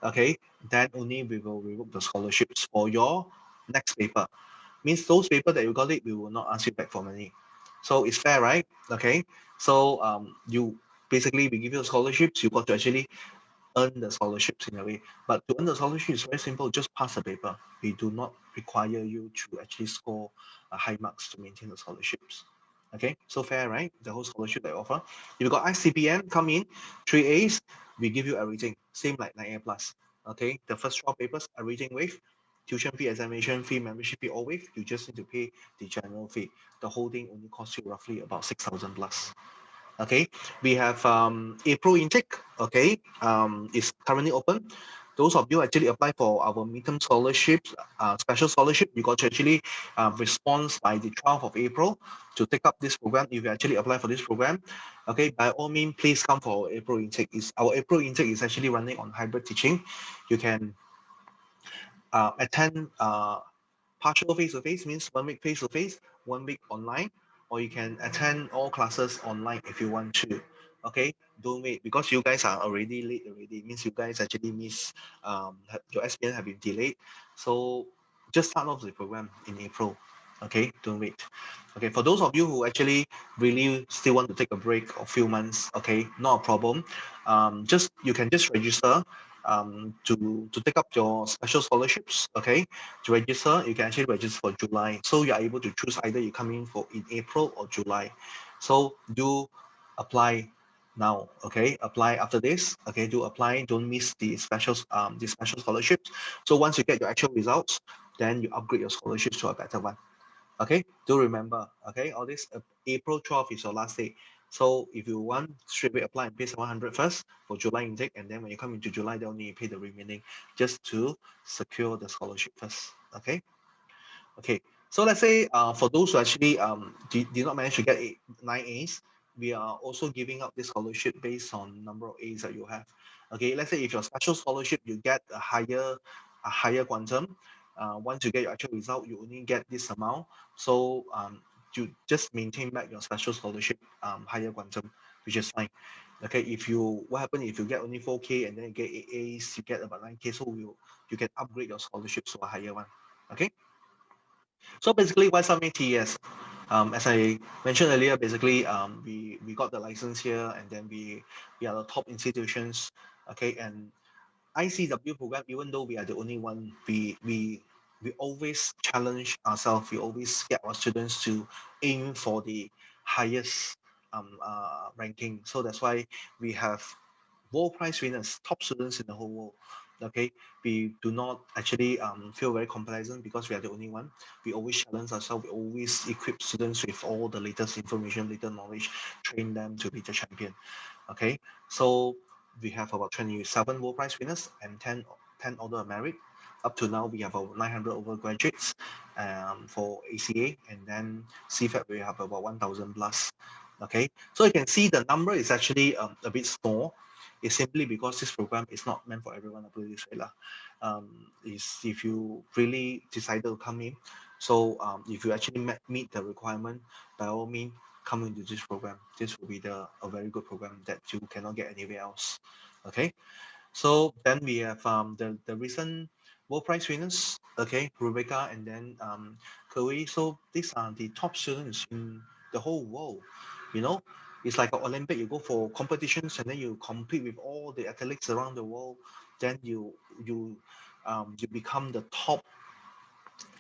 okay, then only we will revoke the scholarships for your next paper. Means those paper that you got it, we will not ask you back for money. So it's fair, right? Okay, so you basically, we give you scholarships, you got to actually earn the scholarships in a way. But to earn the scholarship is very simple, just pass the paper. We do not require you to actually score high marks to maintain the scholarships. Okay, so fair, right? The whole scholarship that I offer. If you got ICPM come in, 3 A's, we give you everything. Same like 9A plus. Okay, the first 12 papers, everything waive. Tuition fee, examination fee, membership fee, all waive. You just need to pay the general fee. The whole thing only costs you roughly about 6,000 plus. Okay, we have April intake. Okay, is currently open. Those of you actually apply for our midterm scholarships, special scholarship, you got to actually respond by the 12th of April to take up this program. If you actually apply for this program, okay, by all means, please come for our April intake. Our April intake is actually running on hybrid teaching. You can attend partial face-to-face, means 1 week face-to-face, 1 week online, or you can attend all classes online if you want to. Okay, don't wait, because you guys are already late already. It means you guys actually miss your SPN have been delayed. So just start off the program in April. Okay, don't wait. Okay, for those of you who actually really still want to take a break of few months, okay, not a problem. You can just register to take up your special scholarships. Okay, to register, you can actually register for July. So you are able to choose either you come in for in April or July. So do apply now. Okay, apply after this. Okay, do apply. Don't miss the special scholarships. So once you get your actual results, then you upgrade your scholarships to a better one. Okay, do remember. Okay, all this April 12th is your last day. So if you want, straight away apply and pay 700 first for July intake, and then when you come into July, they'll only pay the remaining just to secure the scholarship first. Okay. Okay. So let's say for those who actually did not manage to get 9 A's, we are also giving out this scholarship based on number of A's that you have. Okay. Let's say if your special scholarship you get a higher quantum. Once you get your actual result, you only get this amount. So you just maintain back your special scholarship higher quantum, which is fine. Okay, what happens if you get only 4K and then you get 8 A's, you get about 9K, so you can upgrade your scholarship to a higher one. Okay. So basically, why submit TES? As I mentioned earlier, basically we got the license here, and then we are the top institutions. Okay, and ICAEW program, even though we are the only one, we always challenge ourselves. We always get our students to aim for the highest ranking. So that's why we have world prize winners, top students in the whole world. Okay, we do not actually feel very complacent because we are the only one. We always challenge ourselves. We always equip students with all the latest information, latest knowledge, train them to be the champion. Okay, so we have about 27 world prize winners and 10 order of merit. Up to now, we have over 900 over graduates for ACA, and then Cfap we have about 1,000 plus. Okay, so you can see the number is actually a bit small. It's simply because this program is not meant for everyone. I put it this way, is if you really decided to come in. So if you actually meet the requirement, by all means, come into this program. This will be a very good program that you cannot get anywhere else. Okay. So then we have the recent World Prize winners, okay, Rebecca and then Chloe. So these are the top students in the whole world. You know, it's like an Olympic. You go for competitions and then you compete with all the athletes around the world. Then you become the top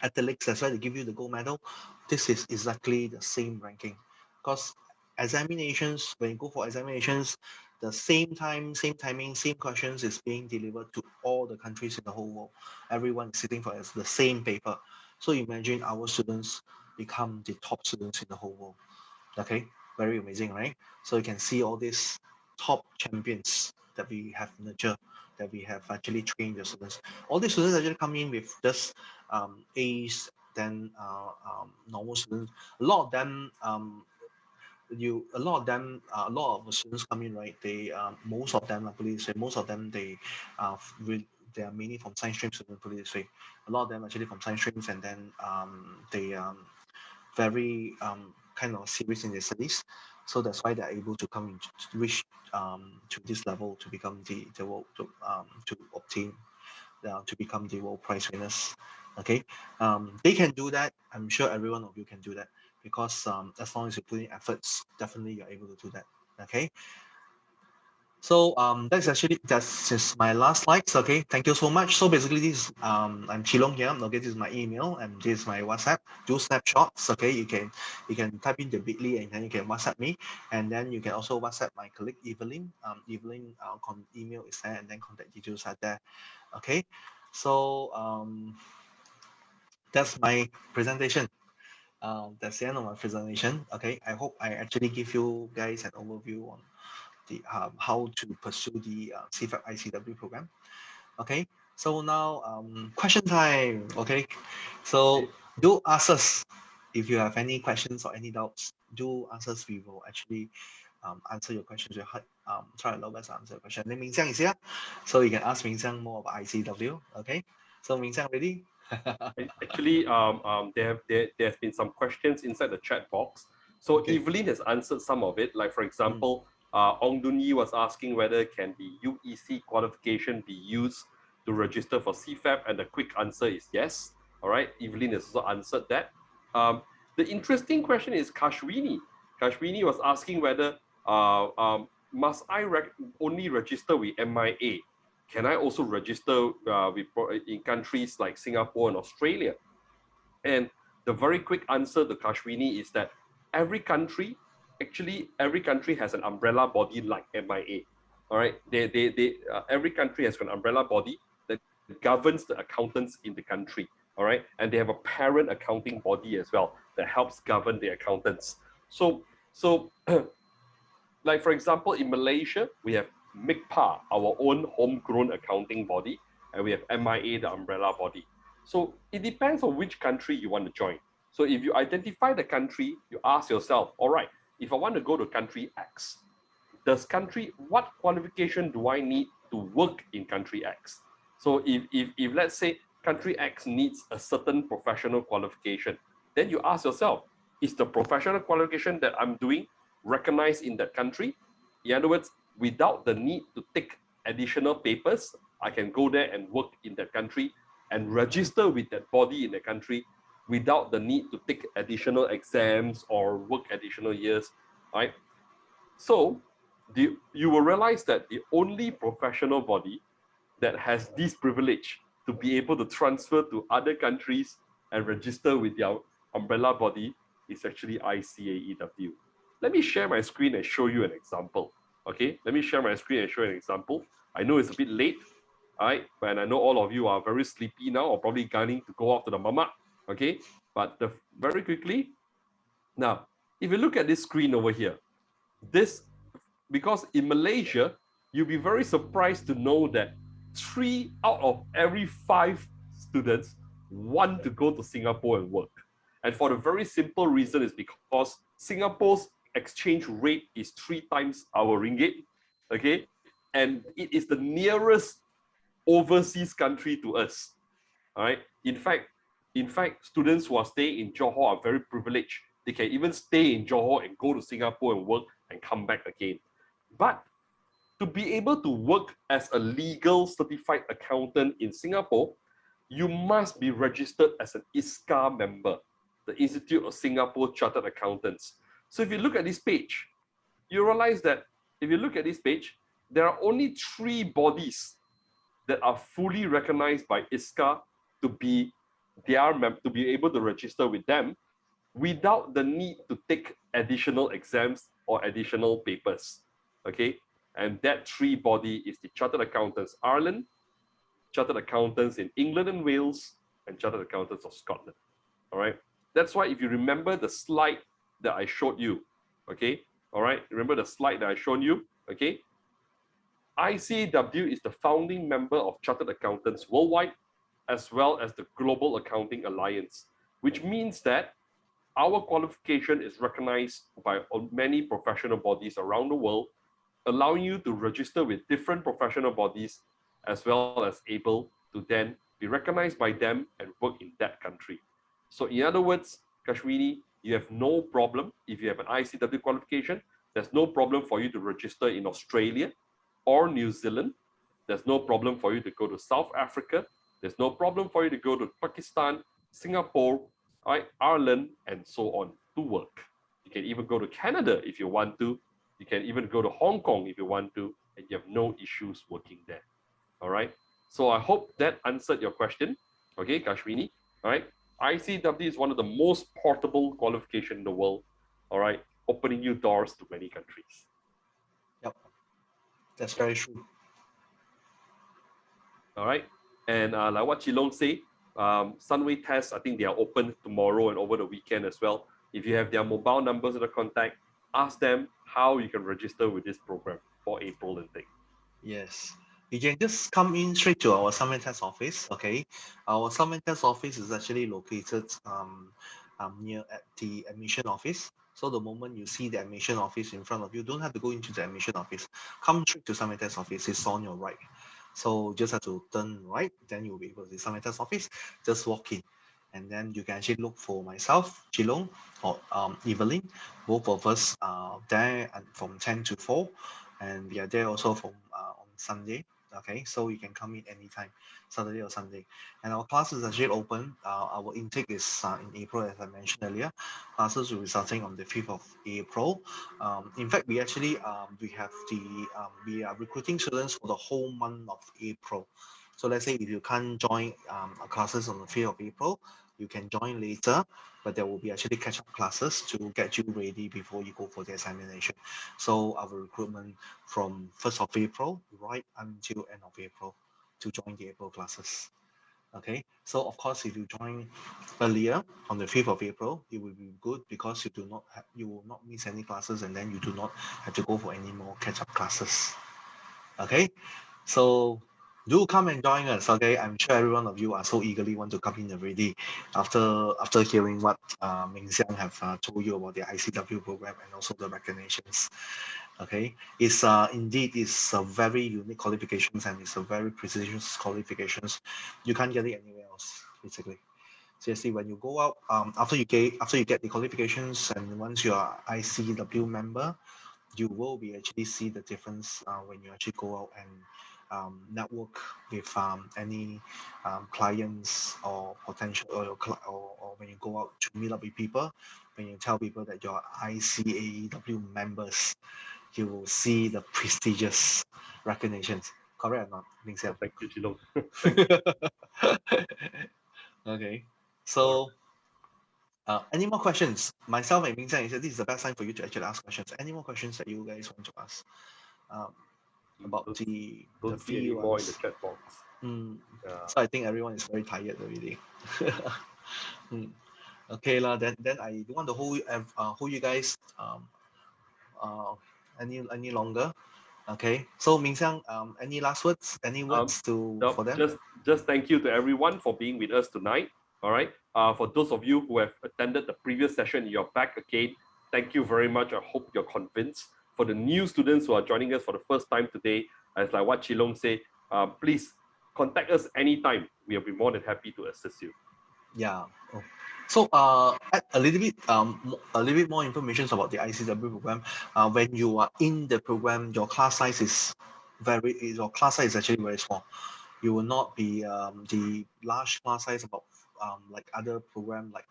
athletes. That's why they give you the gold medal. This is exactly the same ranking, because examinations, when you go for examinations, the same time, same timing, same questions is being delivered to all the countries in the whole world. Everyone is sitting for the same paper. So imagine our students become the top students in the whole world. Okay, very amazing, right? So you can see all these top champions that we have nurtured, that we have actually trained the students. All these students actually come in with just A's, then normal students. A lot of them, a lot of the students come in, right? They most of them, I believe, say most of them they are mainly from science streams. I believe, say a lot of them actually from science streams, and then they very kind of serious in their studies. So that's why they're able to come in to reach to this level to become the world to obtain to become the world prize winners. Okay, they can do that. I'm sure every one of you can do that, because as long as you put in efforts, definitely you're able to do that. Okay. So that's just my last slides. Okay, thank you so much. So basically, this I'm Chilong here. Okay, this is my email and this is my WhatsApp. Do snapshots. Okay, you can type in the bit.ly and then you can WhatsApp me, and then you can also WhatsApp my colleague Evelyn. Evelyn email is there and then contact details are there. Okay, so that's my presentation. That's the end of my presentation. Okay, I hope I actually give you guys an overview on the how to pursue the Cfap ICAEW program. Okay, so now question time. Okay, so do ask us if you have any questions or any doubts. Do ask us. We will actually answer your questions. We try our best to answer your question. Then Ming Xiang is here, so you can ask Ming Xiang more about ICAEW. Okay, so Ming Xiang ready? Actually, there have been some questions inside the chat box. So Okay. Evelyn has answered some of it. Like for example, Ong Dun Yi was asking whether can the UEC qualification be used to register for Cfap, and the quick answer is yes. All right, Evelyn has also answered that. The interesting question is Kashwini. Kashwini was asking whether must I only register with MIA? Can I also register in countries like Singapore and Australia? And the very quick answer to Kashwini is that every country has an umbrella body like MIA. All right, every country has an umbrella body that governs the accountants in the country. All right, and they have a parent accounting body as well that helps govern the accountants. So like for example, in Malaysia, we have MICPA, our own homegrown accounting body, and we have MIA, the umbrella body. So it depends on which country you want to join. So if you identify the country, you ask yourself, all right, if I want to go to country X, what qualification do I need to work in country X? So if let's say country X needs a certain professional qualification, then you ask yourself, is the professional qualification that I'm doing recognized in that country? In other words, without the need to take additional papers, I can go there and work in that country and register with that body in the country without the need to take additional exams or work additional years, right? So you will realize that the only professional body that has this privilege to be able to transfer to other countries and register with their umbrella body is actually ICAEW. Let me share my screen and show you an example. Okay, let me share my screen and show you an example. I know it's a bit late, all right, and I know all of you are very sleepy now or probably gunning to go off to the mama. Okay, but very quickly, now, if you look at this screen over here, because in Malaysia, you'll be very surprised to know that 3 out of every 5 students want to go to Singapore and work. And for the very simple reason is because Singapore's exchange rate is 3 times our ringgit, okay? And it is the nearest overseas country to us, all right? In fact, students who are staying in Johor are very privileged. They can even stay in Johor and go to Singapore and work and come back again. But to be able to work as a legal certified accountant in Singapore, you must be registered as an ICAEW member, the Institute of Singapore Chartered Accountants. So if you look at this page, you realize that if you look at this page, there are only 3 bodies that are fully recognized by ICAEW to be able to register with them without the need to take additional exams or additional papers. Okay, and that 3 body is the Chartered Accountants Ireland, Chartered Accountants in England and Wales, and Chartered Accountants of Scotland. All right, that's why if you remember the slide that I showed you, okay, all right, remember the slide that I showed you, okay, ICAEW is the founding member of Chartered Accountants Worldwide, as well as the Global Accounting Alliance, which means that our qualification is recognized by many professional bodies around the world, allowing you to register with different professional bodies, as well as able to then be recognized by them and work in that country. So in other words, Kashmini, you have no problem if you have an ICAEW qualification. There's no problem for you to register in Australia or New Zealand. There's no problem for you to go to South Africa. There's no problem for you to go to Pakistan, Singapore, right, Ireland, and so on to work. You can even go to Canada if you want to. You can even go to Hong Kong if you want to, and you have no issues working there. All right. So I hope that answered your question. Okay, Kashmini. All right. ICAEW is one of the most portable qualifications in the world. All right, opening you doors to many countries. Yep, that's very true. All right, and like what Chilong say, Sunway tests, I think they are open tomorrow and over the weekend as well. If you have their mobile numbers in the contact, ask them how you can register with this program for April and thing. Yes, you can just come in straight to our Sunway test office. Okay, our Sunway test office is actually located near at the admission office. So the moment you see the admission office in front of you, don't have to go into the admission office. Come straight to Sunway test office. It's on your right. So just have to turn right, then you'll be able to see Sunway test office. Just walk in, and then you can actually look for myself, Chilong, or Evelyn. Both of us there from 10 to 4, and we are there also from on Sunday. Okay, so you can come in anytime, Saturday or Sunday. And our class is actually open. Our intake is in April, as I mentioned earlier. Classes will be starting on the 5th of April. In fact, we actually we are recruiting students for the whole month of April. So let's say if you can't join our classes on the 5th of April, you can join later, but there will be actually catch-up classes to get you ready before you go for the examination. So our recruitment from 1st of April right until end of April to join the April classes. Okay, so of course, if you join earlier on the 5th of April, it will be good because you will not miss any classes, and then you do not have to go for any more catch-up classes. Okay, so do come and join us. Okay, I'm sure every one of you are so eagerly want to come in already after hearing what Ming Xiang have told you about the ICAEW program and also the recognitions. Okay, it's indeed is a very unique qualifications, and it's a very prestigious qualifications. You can't get it anywhere else, basically. Seriously, when you go out after you get the qualifications, and once you are ICAEW member, you will be actually see the difference when you actually go out and network with any clients or potential or when you go out to meet up with people. When you tell people that you're ICAEW members, you will see the prestigious recognitions. Correct or not? Ming Xiang? Thank you, Chilong. Okay, so any more questions? Myself and Ming Xiang, this is the best time for you to actually ask questions. Any more questions that you guys want to ask about the Don't see any fee more in the ones? chat box. So I think everyone is very tired already. Okay lah, then I don't want to hold you guys any longer. Okay, so Ming Xiang, any last words? Any words for them? Just thank you to everyone for being with us tonight. All right. For those of you who have attended the previous session, you're back again. Thank you very much. I hope you're convinced. For the new students who are joining us for the first time today, as like what Chilong said, please contact us anytime. We'll be more than happy to assist you. Yeah. Oh. So add a little bit more information about the ICW program. When you are in the program, your class size is actually very small. You will not be the large class size about like other program like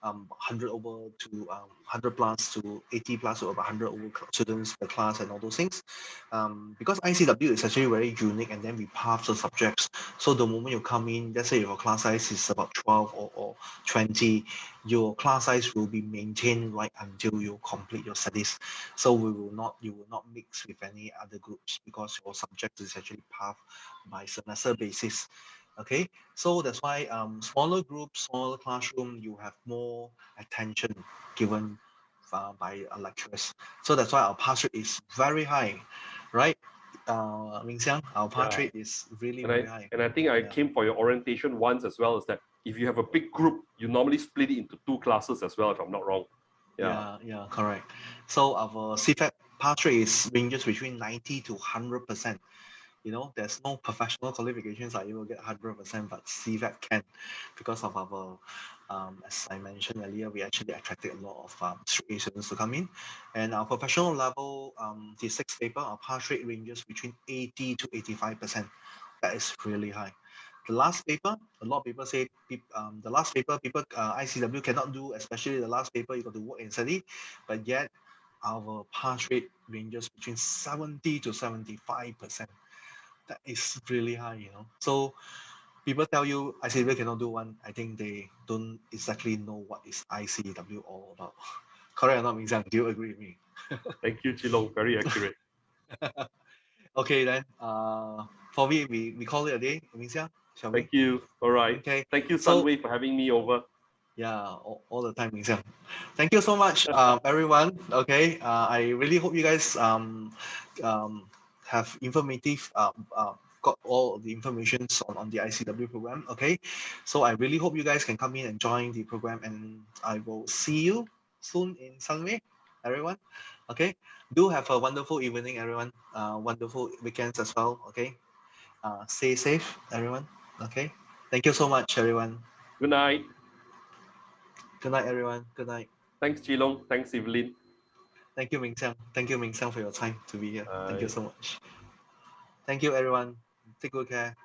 100 over to 100 plus to 80 plus or about 100 over students per class and all those things. Because ICW is actually very unique, and then we path the subjects. So the moment you come in, let's say your class size is about 12 or 20, your class size will be maintained right until you complete your studies. So you will not mix with any other groups because your subject is actually path by semester basis. Okay, so that's why smaller groups, smaller classroom, you have more attention given by lecturers. So that's why our pass rate is very high, right? Ming Xiang, our pass Yeah. rate is really And very high. I think I Yeah. came for your orientation once as well, is that if you have a big group, you normally split it into 2 classes as well, if I'm not wrong. Yeah, correct. So our Cfap pass rate ranges between 90 to 100%. You know, there's no professional qualifications like you will get 100%, but Cfap can, because of our, as I mentioned earlier, we actually attracted a lot of straight students to come in, and our professional level, the 6th paper, our pass rate ranges between 80 to 85%. That is really high. The last paper, a lot of people say the last paper, ICW cannot do, especially the last paper, you got to work and study, but yet our pass rate ranges between 70 to 75%. That is really high, you know. So people tell you ICW cannot do one. I think they don't exactly know what is ICW all about. Correct or not, Ming Xiang? Do you agree with me? Thank you, Chilong. Very accurate. Okay, then for me, we call it a day, Ming Xiang, shall we? Thank you. All right. Okay. Thank you, So Sunway, for having me over. yeah, all the time, Ming Xiang. Thank you so much, everyone. Okay, I really hope you guys have informative got all the information on the ICW program. Okay, so I really hope you guys can come in and join the program, and I will see you soon in Sunway, everyone. Okay, do have a wonderful evening, everyone. Wonderful weekends as well. Okay, stay safe, everyone. Okay, thank you so much, everyone. Good night. Good night, everyone. Good night. Thanks, Chilong. Thanks, Evelyn. Thank you, Ming Xiang. Thank you, Ming Xiang, for your time to be here. Thank you Bye. so much. Thank you, everyone. Take good care.